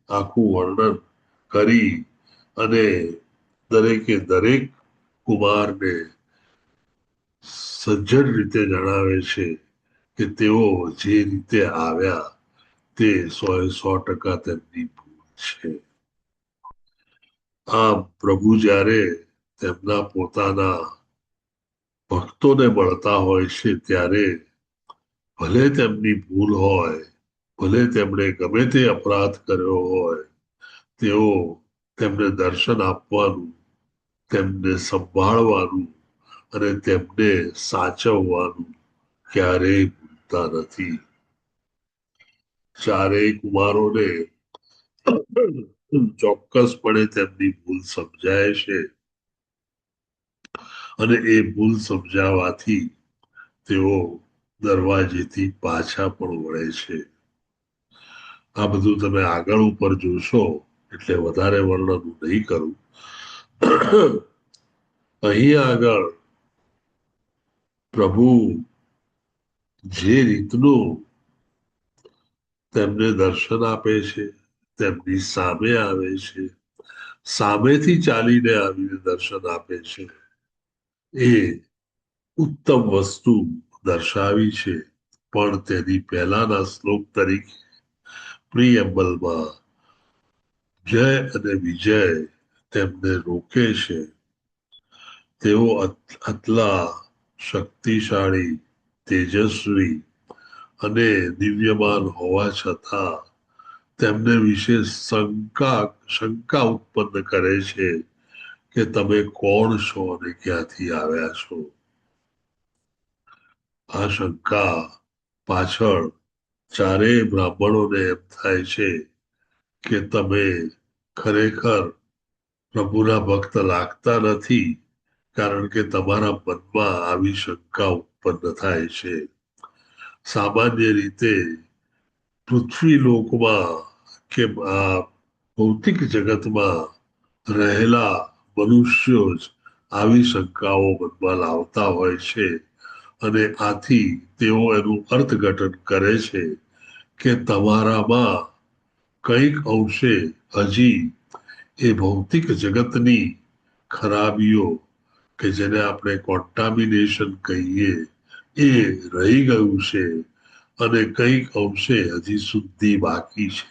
આખું વર્ણન કરી અને દરેકે દરેક કુમારને સજ્જડ રીતે જણાવે છે કે તેઓ જે રીતે આવ્યા તે 100% તેમની ભૂલ છે. આમ પ્રભુ જ્યારે તેમના પોતાના ભક્તોને મળતા હોય છે ત્યારે ભલે તેમની ભૂલ હોય, ભલે તેમણે ગમે તે અપરાધ કર્યો હોય, તેઓ તેમને દર્શન આપવાનું, તેમને સંભાળવાનું અને તેમને સાચવવાનું ક્યારેય ભૂલતા નથી. ચારેય કુમારોને ચોક્કસપણે તેમની ભૂલ સમજાય છે અને એ ભૂલ સમજાવવાથી તેઓ દરવાજેથી પાછા પણ વળે છે. આ બધું તમે આગળ ઉપર જોશો એટલે વધારે વર્ણન નહીં કરું. અહીં આગળ પ્રભુ જે રીતનું તેમને દર્શન આપે છે, તેમની સામે આવે છે, સામેથી ચાલીને આવીને દર્શન આપે છે, એ ઉત્તમ વસ્તુ દર્શાવી છે. પણ તેની પહેલાના શ્લોક તરીકે પ્રિએમ્બલમાં જય અને વિજય તેમને રોકે છે. તેઓ આટલા શક્તિશાળી, તેજસ્વી અને દિવ્યમાન હોવા છતાં તેમને વિશે શંકા ઉત્પન્ન કરે છે કે તમે કોણ છો અને ક્યાંથી આવ્યા છો. આ શંકા પાછળ ચારેય બ્રાહ્મણોને એમ થાય છે કે તમે ખરેખર પ્રભુના ભક્ત લાગતા નથી, કારણ કે તમારા મનમાં આવી શંકા ઉત્પન્ન થાય છે. સામાન્ય રીતે પૃથ્વી લોકમાં કે આ ભૌતિક જગતમાં રહેલા મનુષ્યો જ આવી શંકાઓ મનમાં લાવતા હોય છે અને આથી તેઓ એનું અર્થઘટન કરે છે કે તમારામાં કંઈક અંશે હજી એ ભૌતિક જગતની ખરાબીઓ કે જેને આપણે કોન્ટામિનેશન કહીએ એ રહી ગયું છે અને કંઈક અંશે હજી શુદ્ધિ બાકી છે.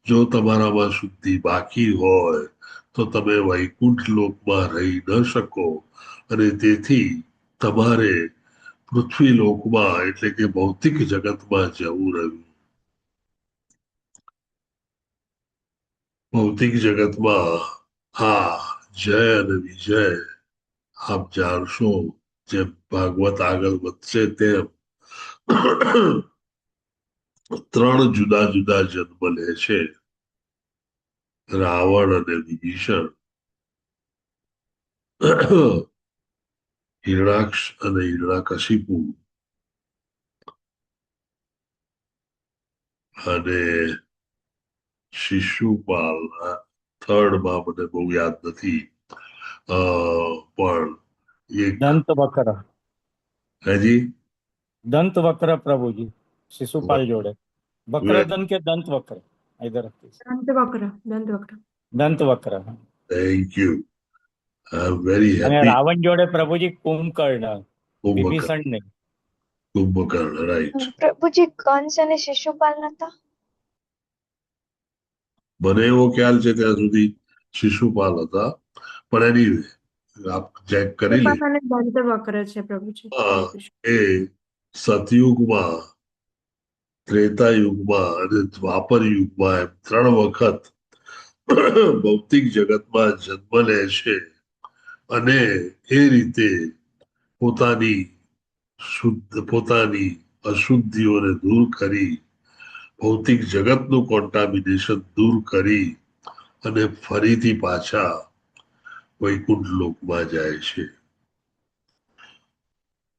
જો તમારામાં શુદ્ધિ બાકી હોય તો તમે વૈકુંઠ લોકમાં રહી ન શકો અને તેથી તમારે પૃથ્વી લોકમાં એટલે કે ભૌતિક જગતમાં જવું રહ્યું. ભૌતિક જગતમાં આ જય અને વિજય આપ જાણશો, જેમ ભાગવત આગળ વધશે તેમ 3 જુદા જુદા જન્મ લે છે. રાવણ અને વિભીષણ, હિરણાક્ષ અને હિરણાકશિપુ અને શિશુપાલ. થર્ડમાં મને બહુ યાદ નથી, પણ એક દંતવક્ર હજી દંતવક્ર પ્રભુજી શિશુપાલ જોડે. વક્રદંત કે Dantavakra, either of these. Dantavakra. Thank you. I am very અને હેપી. રાવણ જોડે પ્રભુજી કુંભકર્ણ, વિભીષણ નહીં. કુંભકર્ણ, રાઈટ. પ્રભુજી કંસ અને શિશુપાલ નતા? મને એવો ખ્યાલ છે ત્યાં સુધી શિશુપાલ હતા, પણ એની આપ ચેક કરી લે. દંતવક્ર છે પ્રભુજી. એ સતયુગમાં, ત્રેતા યુગમાં અને દ્વાપર યુગમાં એમ 3 વખત ભૌતિક જગતમાં જન્મ લે છે અને એ રીતે પોતાની અશુદ્ધિઓને દૂર કરી, ભૌતિક જગતનું કોન્ટામિનેશન દૂર કરી અને ફરીથી પાછા વૈકુંઠ લોકમાં જાય છે.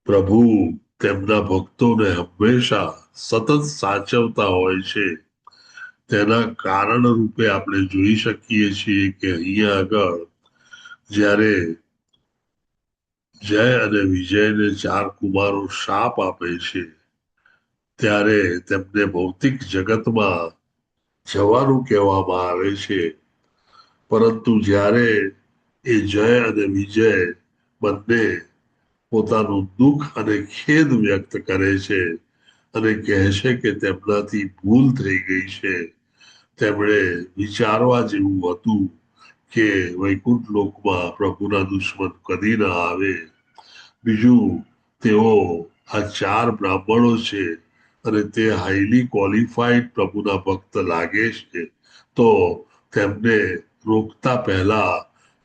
પ્રભુ તેમના ભક્તોને હંમેશા સતત સાચવતા હોય છે. તેના કારણ રૂપે આપણે જોઈ શકીએ છીએ કે અહીંયા આગળ જ્યારે જય અને વિજયને 4 કુમારો શાપ આપે છે ત્યારે તેમને ભૌતિક જગતમાં જવાનું કહેવામાં આવે છે, પરંતુ જ્યારે એ જય અને વિજય બંને પોતાનું દુઃખ અને ખેદ વ્યક્ત કરે છે અને કહે છે કે તેમનાથી ભૂલ થઈ ગઈ છે. તેમણે વિચારવા જેવું હતું કે વૈકુંઠ લોકમાં પ્રભુના દુશ્મન કદી ન આવે. બીજું, તેઓ આ 4 બ્રાહ્મણો છે અને તે હાઈલી ક્વોલિફાઈડ પ્રભુના ભક્ત લાગે છે, તો તેમને રોકતા પહેલા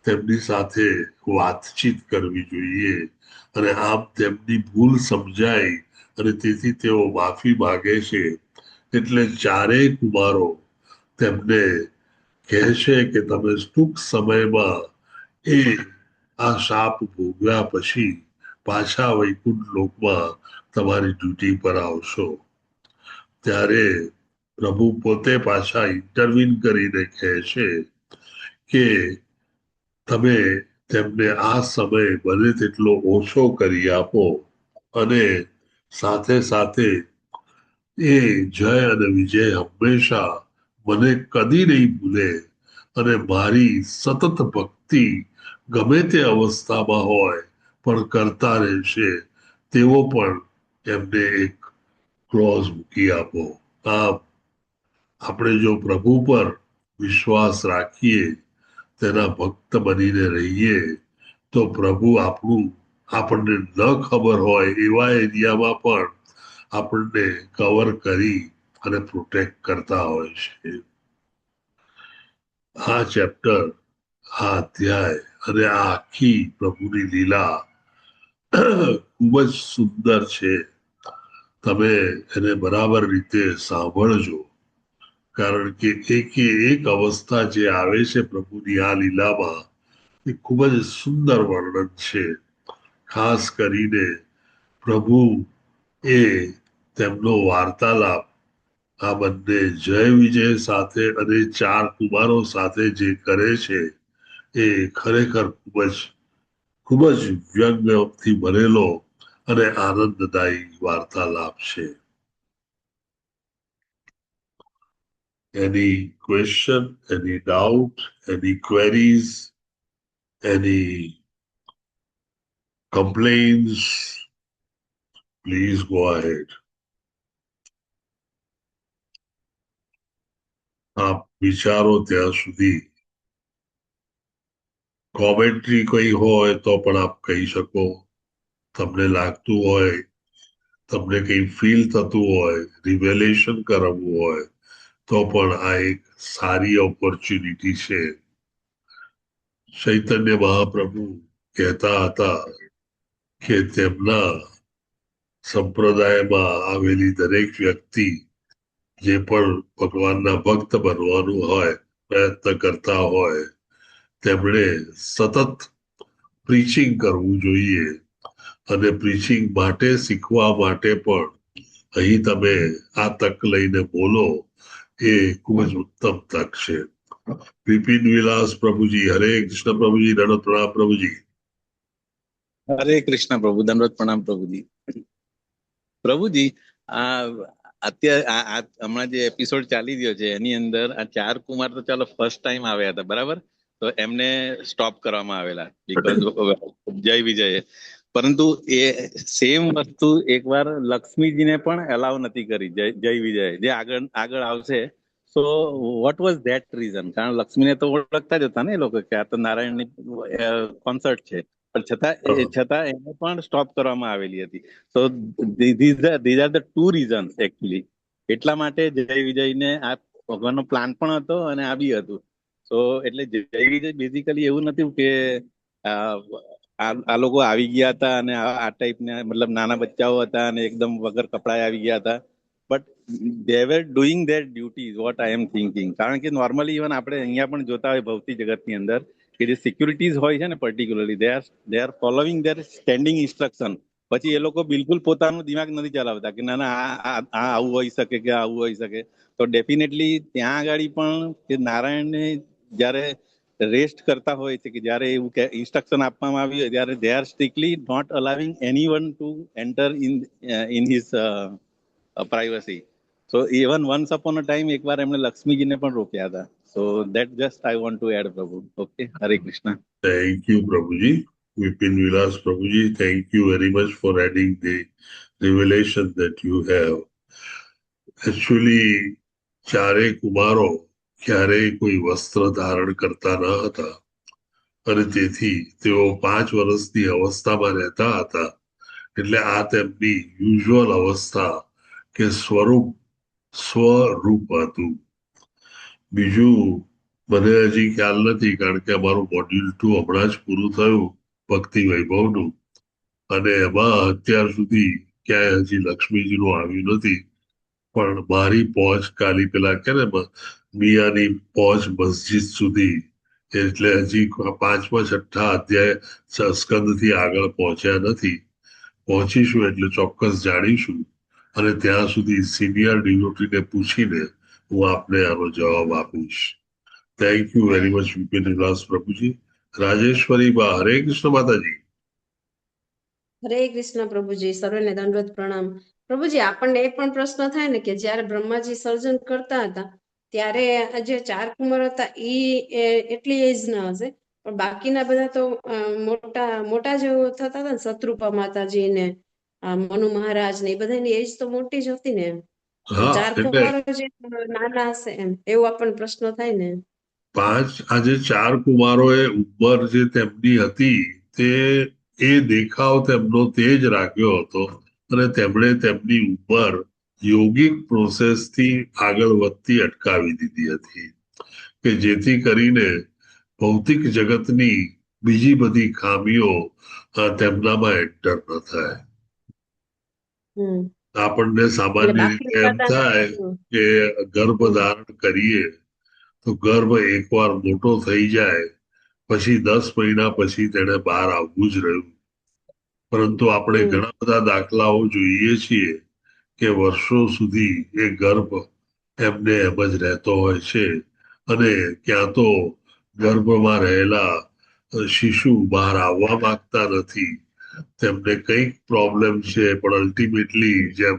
તેમની સાથે વાતચીત કરવી જોઈએ અને આમ તેમની ભૂલ સમજાય અને તેથી તેઓ માફી માંગે છે. એટલે 4 કુમારો તેમને કહે છે કે તમે ટૂંક સમયમાં આ શાપ ભોગવ્યા પછી પાછા વૈકુંઠ લોકમાં તમારી ડ્યુટી પર આવશો. ત્યારે પ્રભુ પોતે પાછા ઇન્ટરવીન કરીને કહે છે કે તમે તેમને આ સમય બને તેટલો ઓછો કરી આપો અને સાથે સાથે એ જય અને વિજય હંમેશા મને કદી નહીં ભૂલે અને મારી સતત ભક્તિ ગમે તે અવસ્થામાં હોય પણ કરતા રહેશે તેવો પણ એમને એક ક્લોઝ મૂકી આપો. આમ આપણે જો પ્રભુ પર વિશ્વાસ રાખીએ, તેના ભક્ત બનીને રહીએ, તો પ્રભુ આપણને ન ખબર હોય એવા એરિયામાં પણ આપણને કવર કરી અને પ્રોટેક્ટ કરતા હોય છે. આ ચેપ્ટર, આ અધ્યાય અને આ આખી પ્રભુની લીલા ખૂબ જ સુંદર છે. તમે એને બરાબર રીતે સાંભળજો, કારણ કે એક અવસ્થા જે આવે છે પ્રભુની આ લીલામાં એ ખૂબ જ સુંદર વર્ણન છે. ખાસ કરીને પ્રભુ એ તેમનો વાર્તાલાપ આ બંને જય વિજય સાથે અને 4 કુમારો સાથે જે કરે છે એ ખરેખર ખૂબ જ વ્યંગથી ભરેલો અને આનંદદાયી વાર્તાલાપ છે. Any question, any doubt, any queries, any complaints, please go ahead. આપ વિચારો ત્યાં સુધી કોમેન્ટ્રી કઈ હોય તો પણ આપ કહી શકો. તમને લાગતું હોય, તમને કઈ ફીલ થતું હોય, રિવેલેશન કરવું હોય તો પણ આ એક સારી ઓપોર્ચ્યુનિટી છે. ચૈતન્ય મહાપ્રભુ કહેતા હતા કે તેમના સંપ્રદાયમાં આવેલી દરેક વ્યક્તિ જે પણ ભગવાનના ભક્ત બનવાનું હોય, પ્રયત્ન કરતા હોય, તેમણે સતત પ્રીચિંગ કરવું જોઈએ અને પ્રીચિંગ માટે શીખવા માટે પણ અહીં તમે આ તક લઈને બોલો એ ખૂબ જ ઉત્તમ તક છે. વિપિન વિલાસ પ્રભુજી, હરે કૃષ્ણ પ્રભુજી, દંડવત પ્રણામ પ્રભુજી. હરે કૃષ્ણ પ્રભુ, દંડવત પ્રણામ પ્રભુજી. પ્રભુજી, અત્યારે હમણાં જે એપિસોડ ચાલી રહ્યો છે એની અંદર આ 4 કુમાર તો ચાલો ફર્સ્ટ ટાઈમ આવ્યા હતા, બરાબર? તો એમને સ્ટોપ કરવામાં આવેલા બીકોઝ જય વિજય. પરંતુ એ સેમ વસ્તુ એકવાર લક્ષ્મીજીને પણ એલાવ નથી કરી, જય વિજય જે આગળ આવશે. So what was that reason? કારણ લક્ષ્મીને તો ઓળખતા જ હતા ને એ લોકો કે આ તો નારાયણની કોન્સર્ટ છે, પણ છતાં એને પણ સ્ટોપ કરવામાં આવેલી હતી. સો these are the 2 reasons actually. એટલા માટે જય વિજયને આ ભગવાનનો પ્લાન પણ હતો અને આ બી હતું. સો એટલે જય વિજય બેઝિકલી એવું નથી કે આ લોકો આવી ગયા હતા અને આ ટાઈપના મતલબ નાના બચ્ચાઓ હતા અને એકદમ વગર કપડાએ આવી ગયા હતા. But they were doing their duties, what I am thinking. કારણ કે નોર્મલી ઇવન આપણે અહીંયા પણ જોતા હોય ભૌતિક જગતની અંદર કે જે સિક્યુરિટીઝ હોય છે ને, particularly they are following their standing instruction. પછી એ લોકો બિલકુલ પોતાનું દિમાગ નથી ચલાવતા કે ના આ આવું હોઈ શકે કે આવું હોઈ શકે. તો ડેફિનેટલી ત્યાં આગળ પણ કે નારાયણને જ્યારે રેસ્ટ કરતા હોય છે કે જ્યારે એવું ઇન્સ્ટ્રક્શન આપવામાં આવી હોય ત્યારે they are strictly not allowing anyone to enter in his privacy. So even once upon a time એકવાર એમણે લક્ષ્મીજીને પણ રોક્યા હતા. So that just I want to add, Prabhu. Okay, Hare Krishna. Thank you, Prabhuji. Vipin Vilas Prabhuji, thank you very much for adding the revelation that you have. Actually ચારેય કુમારો ક્યારેય કોઈ વસ્ત્ર ધારણ કરતા ન હતા અને તેથી તેઓ 5 વર્ષની અવસ્થામાં રહેતા હતા. એટલે આ તેમની યુઝ્યુઅલ અવસ્થા કે સ્વરૂપ હતું. બીજું મને હજી ખ્યાલ નથી, કારણ કે અમારું મોડ્યુલ 2 હમણાં જ પૂરું થયું ભક્તિ વૈભવનું, અને એમાં અત્યાર સુધી ક્યાંય હજી લક્ષ્મીજીનું આવ્યું નથી. પણ મારી પહોંચ ખાલી પેલા કે ને મિયાની પહોંચ મસ્જિદ સુધી, એટલે હજી 5મા 6ઠા અધ્યાય સ્કંદથી આગળ પહોંચ્યા નથી. પહોંચીશું એટલે ચોક્કસ જાણીશું, અને ત્યાં સુધી સિનિયર ડિવોટીને પૂછીને હું આપને આનો જવાબ આપીશ. Thank you very much Vipin Vilas પ્રભુજી. રાજેશ્વરી બા, હરે કૃષ્ણ માતાજી. હરે કૃષ્ણ પ્રભુજી, સર્વને દંડવત પ્રણામ. પ્રભુજી, આપણને એ પણ પ્રશ્ન થાય ને કે જ્યારે બ્રહ્માજી સર્જન કરતા હતા ત્યારે આ જે 4 કુમાર હતા એ એટલી એજ ના હશે, પણ બાકીના બધા તો મોટા જે થતા હતા ને, શત્રુપા માતાજી ને મનુ મહારાજ ને, એ બધાની એજ તો મોટી જ હતી ને. એમ તો 4 કુમારો જે નાના હશે એમ, એવું આપણને પ્રશ્ન થાય ને. આજે 4 કુમારોએ ઉંમર જે તેમની હતી તે એ દેખાવ તેમનો તે જ રાખ્યો હતો, અને તેમણે તેમની ઉંમર યોગિક પ્રોસેસથી આગળ વધતી અટકાવી દીધી હતી, કે જેથી કરીને ભૌતિક જગતની બીજી બધી ખામીઓ તેમનામાં એન્ટર ન થાય. આપણને સામાન્ય રીતે એમ થાય કે ગર્ભ ધારણ કરીએ તો ગર્ભ એકવાર મોટો થઈ જાય પછી 10 મહિના પછી તેને બહાર આવવું જ રહ્યું. પરંતુ આપણે ઘણા બધા દાખલાઓ જોઈએ છીએ કે વર્ષો સુધી એ ગર્ભ એમને એમ જ રહેતો હોય છે, અને ક્યાં તો ગર્ભમાં રહેલા શિશુ બહાર આવવા માંગતા નથી, તેમને કંઈક પ્રોબ્લેમ છે, પણ અલ્ટિમેટલી જેમ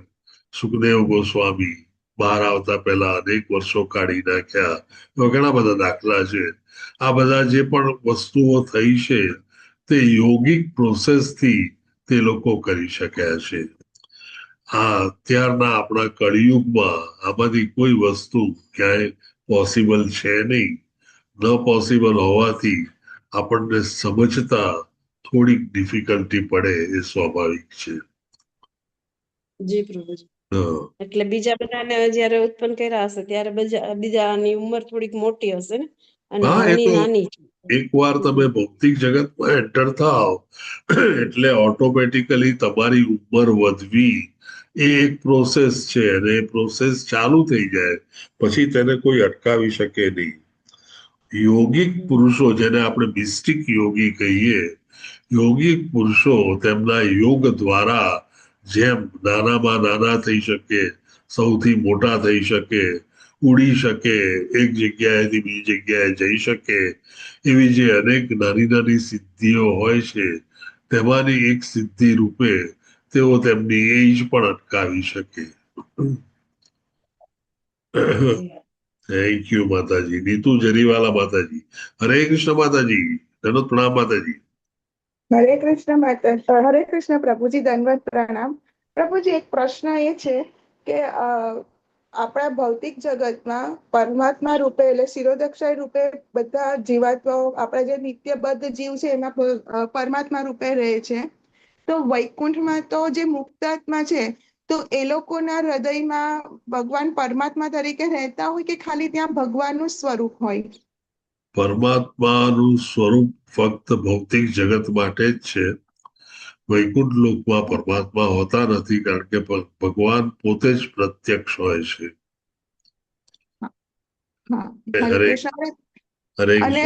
સુખદેવ ગોસ્વામી બહાર આવતા પહેલા અનેક વર્ષો કાઢી નાખ્યા, એવા ઘણા બધા દાખલા છે. આ બધા જે પણ વસ્તુઓ થઈ છે તે યોગિક પ્રોસેસથી તે લોકો કરી શક્યા છે. અત્યારના આપણા કળિયુગમાં આમાંથી કોઈ વસ્તુ ક્યાંય પોસિબલ છે નહીં. ન પોસિબલ હોવાથી આપણને સમજતા થોડીક ડિફિકલ્ટી પડે, એ સ્વાભાવિક છે. જી પ્રભુજી. એટલે બીજા બધાને જયારે ઉત્પન્ન કર્યા હશે ત્યારે બીજાની ઉંમર થોડીક મોટી હશે ને, અને આની નાની. એકવાર તમે ભૌતિક જગતમાં એન્ટર થાવ એટલે ઓટોમેટિકલી તમારી ઉંમર વધવી એ એક પ્રોસેસ છે, અને એ પ્રોસેસ ચાલુ થઈ જાય પછી તેને કોઈ અટકાવી શકે નહીં. યોગિક પુરુષો, જેને આપણે મિસ્ટિક યોગી કહીએ, યોગિક પુરુષો તેમના યોગ દ્વારા જેમ નાનામાં નાના થઈ શકે, સૌથી મોટા થઈ શકે, ઉડી શકે, એક જગ્યાએથી બીજી જગ્યાએ જઈ શકે, એવી જે અનેક નાની નાની સિદ્ધિઓ હોય છે તેમાંની એક સિદ્ધિ રૂપે તેઓ તેમની એજ પણ અટકાવી શકે. થેન્ક યુ માતાજી. નીતુ જરીવાલા માતાજી, હરે કૃષ્ણ માતાજી, ધનો પ્રણામ માતાજી. હરે કૃષ્ણ માતા, હરે કૃષ્ણ પ્રભુજી, દંડવત પ્રણામ. પ્રભુજી, એક પ્રશ્ન એ છે કે આપણા ભૌતિક જગતમાં પરમાત્મા રૂપે એટલે શિરોદક્ષય રૂપે બધા જીવાત્માઓ, આપણા જે નિત્યબદ્ધ જીવ છે એમાં પરમાત્મા રૂપે રહે છે. તો વૈકુંઠમાં તો જે મુક્તાત્મા છે, તો એ લોકોના હૃદયમાં ભગવાન પરમાત્મા તરીકે રહેતા હોય કે ખાલી ત્યાં ભગવાનનું સ્વરૂપ હોય? પરમાત્માનું સ્વરૂપ ફક્ત ભૌતિક જગત માટે જ છે. વૈકુંઠ લોકમાં પરમાત્મા હોતા નથી, કારણ કે ભગવાન પોતે જ પ્રત્યક્ષ હોય છે. અને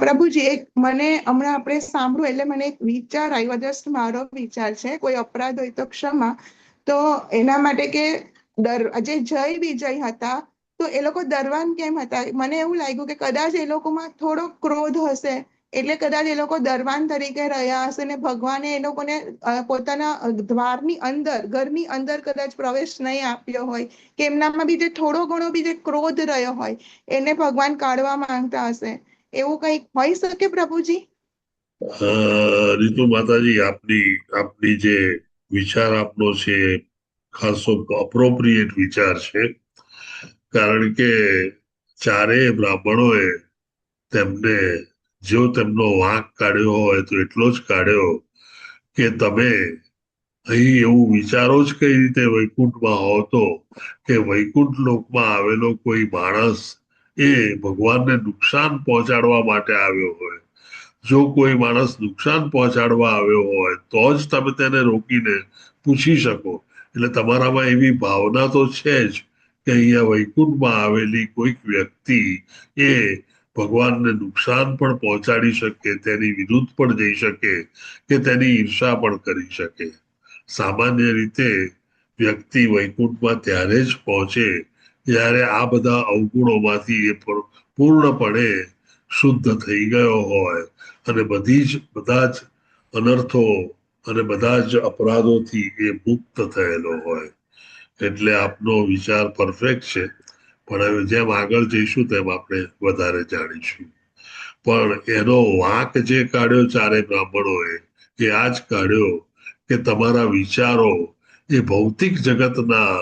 પ્રભુજી, એક મને હમણાં આપણે સાંભળ્યું એટલે મને એક વિચાર આવ્યો, જસ્ટ મારો વિચાર છે, કોઈ અપરાધ હોય તો ક્ષમા. તો એના માટે કે જે જય વિજય હતા તો એ લોકો દરવાન કેમ હતા? મને એવું લાગ્યું કે કદાચ એ લોકોમાં થોડો ક્રોધ હશે, એટલે કદાચ એ લોકો દરવાન તરીકે રહ્યા હશે, ને ભગવાને એ લોકોને પોતાના દ્વારની અંદર, ઘરની અંદર કદાચ પ્રવેશ નહીં આપ્યો હોય, કે એમનામાં બી જે થોડો ઘણો બી જે ક્રોધ રહ્યો હોય એને ભગવાન કાઢવા માંગતા હશે, એવું કંઈક હોઈ શકે પ્રભુજી? રીતુ માતાજી, આપની જે વિચાર આપનો છે ખાસો અપ્રોપ્રિએટ વિચાર છે, કારણ કે ચારેય બ્રાહ્મણોએ તેમને જો તેમનો વાંક કાઢ્યો હોય તો એટલો જ કાઢ્યો કે તમે અહીં એવું વિચારો જ કઈ રીતે વૈકુંઠમાં હો તો કે વૈકુંઠ લોકમાં આવેલો કોઈ માણસ એ ભગવાનને નુકસાન પહોંચાડવા માટે આવ્યો હોય. જો કોઈ માણસ નુકસાન પહોંચાડવા આવ્યો હોય તો જ તમે તેને રોકીને પૂછી શકો. એટલે તમારામાં એવી ભાવના તો છે જ કે અહીંયા વૈકુંઠમાં આવેલી કોઈક વ્યક્તિ એ ભગવાનને નુકસાન પણ પહોંચાડી શકે, તેની વિરુદ્ધ પણ જઈ શકે કે તેની ઈર્ષા પણ કરી શકે. સામાન્ય રીતે વ્યક્તિ વૈકુંઠમાં ત્યારે જ પહોંચે જ્યારે આ બધા અવગુણોમાંથી એ પૂર્ણપણે શુદ્ધ થઈ ગયો હોય અને બધા જ અનર્થો અને બધા જ અપરાધોથી એ મુક્ત થયેલો હોય. એટલે આપનો વિચાર પરફેક્ટ છે, પણ હવે જેમ આગળ જઈશું તેમ આપણે વધારે જાણીશું. પણ એનો વાંક જે કાઢ્યો ચારે બ્રાહ્મણોએ એ આ જ કાઢ્યો કે તમારા વિચારો એ ભૌતિક જગતના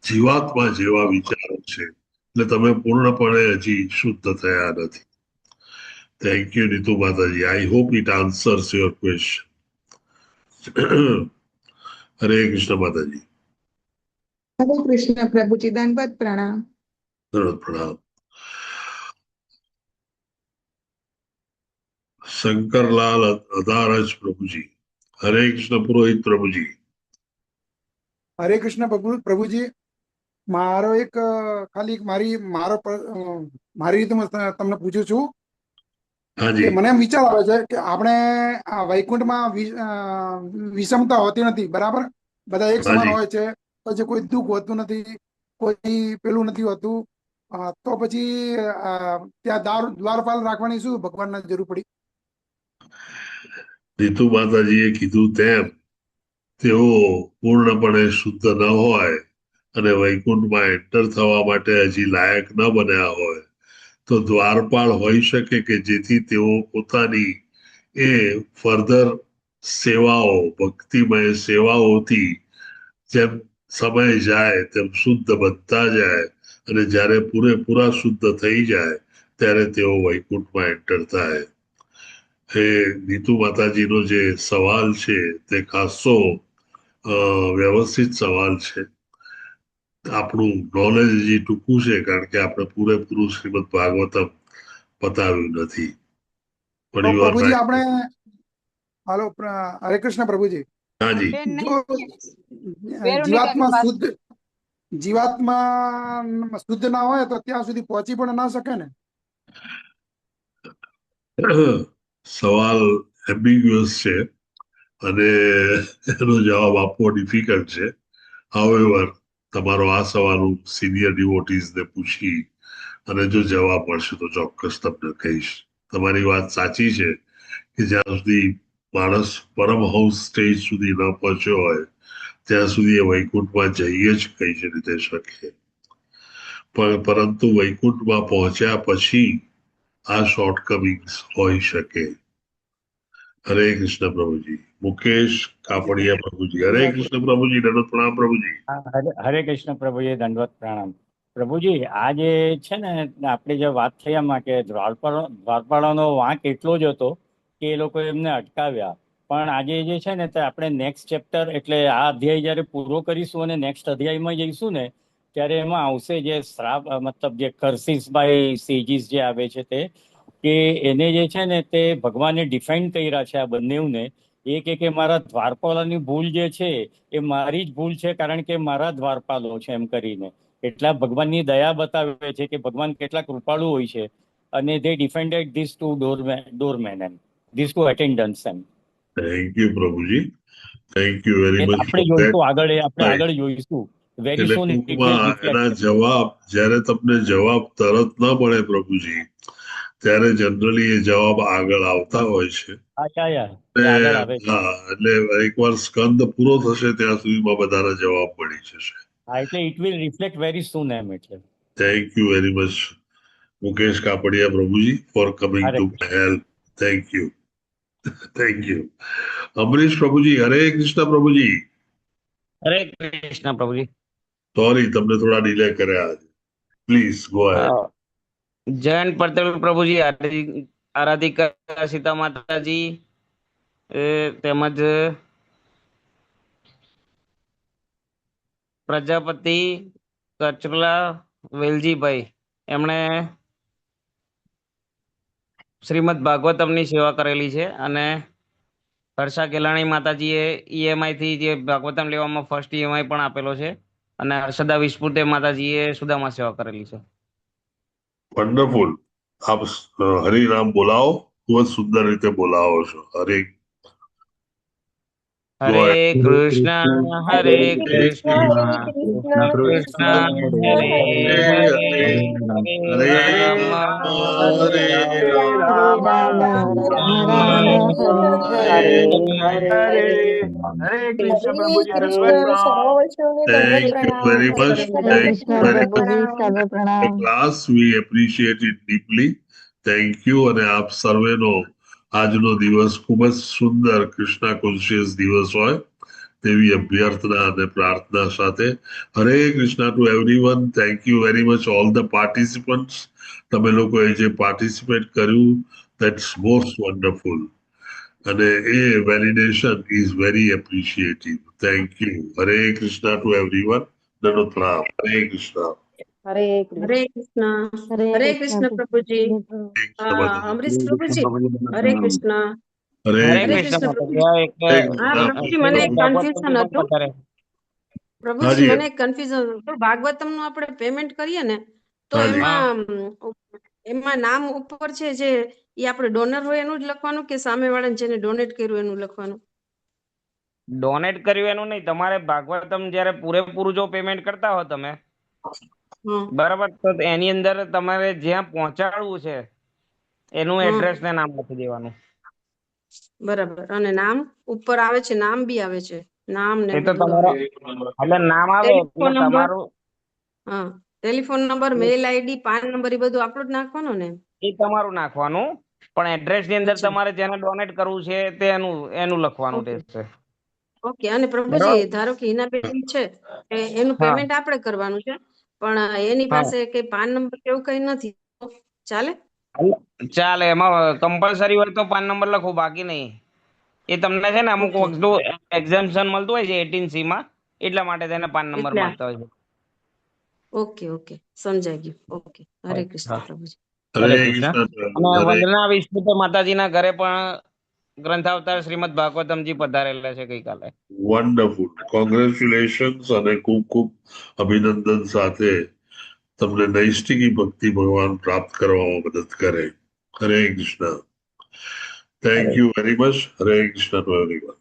જીવાત્મા જેવા વિચારો છે, એટલે તમે પૂર્ણપણે હજી શુદ્ધ થયા નથી. થેન્ક યુ નીતુ માતાજી. I hope it answers your question. હરે કૃષ્ણ માતાજી. હરે કૃષ્ણ પ્રભુજી, દંડવત પ્રણામ. દંડવત પ્રણામ. શંકરલાલ અધારજ પ્રભુજી. હરે કૃષ્ણ પુરોહિત પ્રભુજી. હરે કૃષ્ણ પ્રભુજી, મારો એક ખાલી મારી રીતે તમને પૂછું છું કે મને એમ વિચાર આવે છે કે આપણે આ વૈકુંઠમાં વિષમતા હોતી નથી, બરાબર? બધા એક સમાન હોય છે, પછી કોઈ દુઃખ હોતું નથી, કોઈ પેલું નથી હોતું, તો પછી ત્યાં દ્વારપાલ રાખવાની શું ભગવાનને જરૂર પડી? નીતુ માતાજીએ કીધું તેમ તેઓ પૂર્ણપણે શુદ્ધ ન હોય અને વૈકુંઠમાં એન્ટર થવા માટે હજી લાયક ન બન્યા હોય તો દ્વારપાળ હોઈ શકે કે જેથી તેઓ પોતાની એ ફર્ધર સેવાઓ, ભક્તિમય સેવાઓથી જેમ સમય જાય તેમ શુદ્ધ બનતા જાય અને જ્યારે પૂરેપૂરા શુદ્ધ થઈ જાય ત્યારે તેઓ વૈકુંઠમાં એન્ટર થાય. એ નીતુ માતાજીનો જે સવાલ છે તે ખાસો વ્યવસ્થિત સવાલ છે. આપણું નોલેજ હજી ટૂંકું છે કારણ કે આપણે પૂરેપૂરું શ્રીમદ ભાગવતમ પતાવ્યું નથી. પ્રભુજી આપણે હાલો, હરે કૃષ્ણ પ્રભુજી. હાજી. જો જીવાત્મા શુદ્ધ ના હોય તો ત્યાં સુધી પહોંચી પણ ના શકે ને? સવાલ એમ્બિગ્યુઅસ છે અને એનો જવાબ આપવો ડિફિકલ્ટ છે. હાઉએવર તમારો આ સવાલ હું સિનિયર ડિવોટીઝને પૂછી અને જો જવાબ મળશે તો ચોક્કસ તમને કહીશ. તમારી વાત સાચી છે કે જ્યાં સુધી માણસ પરમહંસ સ્ટેજ સુધી ન પહોંચ્યો હોય ત્યાં સુધી એ વૈકુંઠમાં જઈએ જ કઈ જ રીતે શકે. પરંતુ વૈકુંઠમાં પહોંચ્યા પછી આ શોર્ટકમિંગ્સ હોઈ શકે. હરે કૃષ્ણ પ્રભુજી. મુકેશ કાપડિયા પ્રભુજી. હરે કૃષ્ણ પ્રભુજી. દંડવત પ્રણામ પ્રભુજી. હરે કૃષ્ણ પ્રભુજી, દંડવત પ્રણામ પ્રભુજી. આ જે છે ને આપણે જે વાત થઈ એમાં કે દ્વારપાળાનો વાંક એટલો જ હતો કે એ લોકો એમને અટકાવ્યા, પણ આજે જે છે ને તે આપણે નેક્સ્ટ ચેપ્ટર એટલે આ અધ્યાય જયારે પૂરો કરીશું અને નેક્સ્ટ અધ્યાયમાં જઈશું ને ત્યારે એમાં આવશે જે શ્રાપ મતલબ જે કર્સિસ બાય સેજીસ જે આવે છે તે કે એને જે છે ને તે ભગવાને ડિફાઇન કર્યા છે આ બંનેને. કે મારા દ્વારપાલોની ભૂલ જે છે એ મારી જ ભૂલ છે કારણ કે મારા દ્વારપાલો છે એમ કરીને. એટલા ભગવાનની દયા બતાવે છે કે ભગવાન કેટલા કૃપાળુ હોય છે અને they defended these two doormen and these two attendants એમ. થેન્ક યુ પ્રભુજી. Thank you very much. આપણે જોઈશું આગળ જોઈશું. એટલે ટૂંકમાં એના જવાબ જ્યારે તમને જવાબ તરત ન મળે પ્રભુજી ત્યારે જનરલી એ જવાબ આગળ આવતા હોય છે. એટલે એકવાર સ્કંદ પૂરો થશે ત્યાં સુધીમાં બધાના જવાબ મળી જશે. એટલે it will reflect very soon એમ. એટલે thank you very much Mukesh Kapadia પ્રભુજી for coming to help. Thank you. Thank you. Amrish પ્રભુજી. હરે કૃષ્ણ પ્રભુજી. હરે કૃષ્ણ પ્રભુજી. સોરી, તમને થોડા ડિલે કર્યા આજે. Please go ahead. Jayant Patel પ્રભુજી, આરાધિકા સીતા માતાજી તેમજ પ્રજાપતિ કચલા વેલજીભાઈ એમણે શ્રીમદ ભાગવતમની સેવા કરેલી છે અને હર્ષા ગેલાણી માતાજીએ ઈએમઆઈ થી જે ભાગવતમ લેવામાં ફર્સ્ટ ઈએમઆઈ પણ આપેલો છે અને હર્ષદા વિસ્પુતે માતાજીએ સુદામા સેવા કરેલી છે. વન્ડરફુલ. આપ હરિનામ બોલાવો, ખૂબ જ સુંદર રીતે બોલાવો છો. હરે હરે કૃષ્ણ હરે કૃષ્ણ કૃષ્ણ હરે હરે હરે રામ હરે રામ રામ હરે હરે. હરે કૃષ્ણ પ્રભુજી દંડવત પ્રણામ. Thank you very much. Thank you very much. The class we appreciate it deeply. Thank you. અને આપ સર્વેનો આજનો દિવસ ખૂબ જ સુંદર કૃષ્ણ કોન્શિયસ દિવસ હોય તેવી અભ્યર્થના અને પ્રાર્થના સાથે Hare Krishna to everyone. Thank you very much all the participants. તમે લોકોએ જે પાર્ટિસિપેટ કર્યું દેટ્સ મોસ્ટ વન્ડરફુલ અને એ validation is very appreciated. Thank you. Hare Krishna to everyone. દંડવત પ્રણામ. હરે કૃષ્ણ. હરે કૃષ્ણ પ્રભુજી. અમરીશ પ્રભુજી હરે કૃષ્ણ. હરે હરે હરે કૃષ્ણ કૃષ્ણ પ્રભુજી. પ્રભુજી. હા પ્રભુજી, મને એક કન્ફ્યુઝન હતું. પ્રભુજી મને એક કન્ફ્યુઝન હતું. ભાગવતમ નું આપણે પેમેન્ટ કરીએ ને તો એમાં નામ ઉપર છે જે એ આપણે ડોનર હોય એનું જ લખવાનું કે સામે વાળાને જેને ડોનેટ કર્યું એનું લખવાનું? ડોનેટ કર્યું એનું નહીં, તમારે ભાગવતમ જયારે પૂરેપૂરું જો પેમેન્ટ કરતા હો તમે બરાબર, તો એની અંદર તમારે જ્યાં પહોંચાડવું છે એનું એડ્રેસ ને નામ લખી દેવાનું. બરાબર. અને નામ ઉપર આવે છે, નામ બી આવે છે, નામ ને એ તો તમારો એટલે નામ આવે એટલે તમારું telephone number, mail ID, PAN number એ બધું આપણું જ નાખવાનું ને? એ તમારું નાખવાનું, પણ એડ્રેસ ની અંદર તમારે જેને ડોનેટ કરવું છે તે એનું લખવાનું રહેશે. ઓકે. અને પ્રભુજી ધારો કે હિનાબેન છે એનું પેમેન્ટ આપણે કરવાનું છે પણ એની પાસે કઈ પાન નંબર કેવું કઈ નથી, ચાલે? ચાલે. એમાં કમ્પલસરી હોય તો પાન નંબર લખો, બાકી નહીં. એ તમને છે ને અમુક વસ્તુ એક્ઝામ્પશન મળતું હોય છે 18C માં, એટલા માટે તેને પાન નંબર માંગતા હોય છે. ઓકે ઓકે, સમજાઈ ગયું. ઓકે. હરે કૃષ્ણ પ્રભુજી. હરે કૃષ્ણ. અને વંદના વિસ્પુતે માતાજીના ઘરે પણ ગ્રંથાવતાર શ્રીમદ ભાગવતમજી પધારેલા છે ગઈકાલે. વન્ડરફુલ. કોંગ્રેચ્યુલેશન્સ અને ખૂબ ખૂબ અભિનંદન સાથે તમને નૈષ્ટિકી ભક્તિ ભગવાન પ્રાપ્ત કરવામાં મદદ કરે. હરે Krishna. Thank you very much. Hare Krishna to everyone.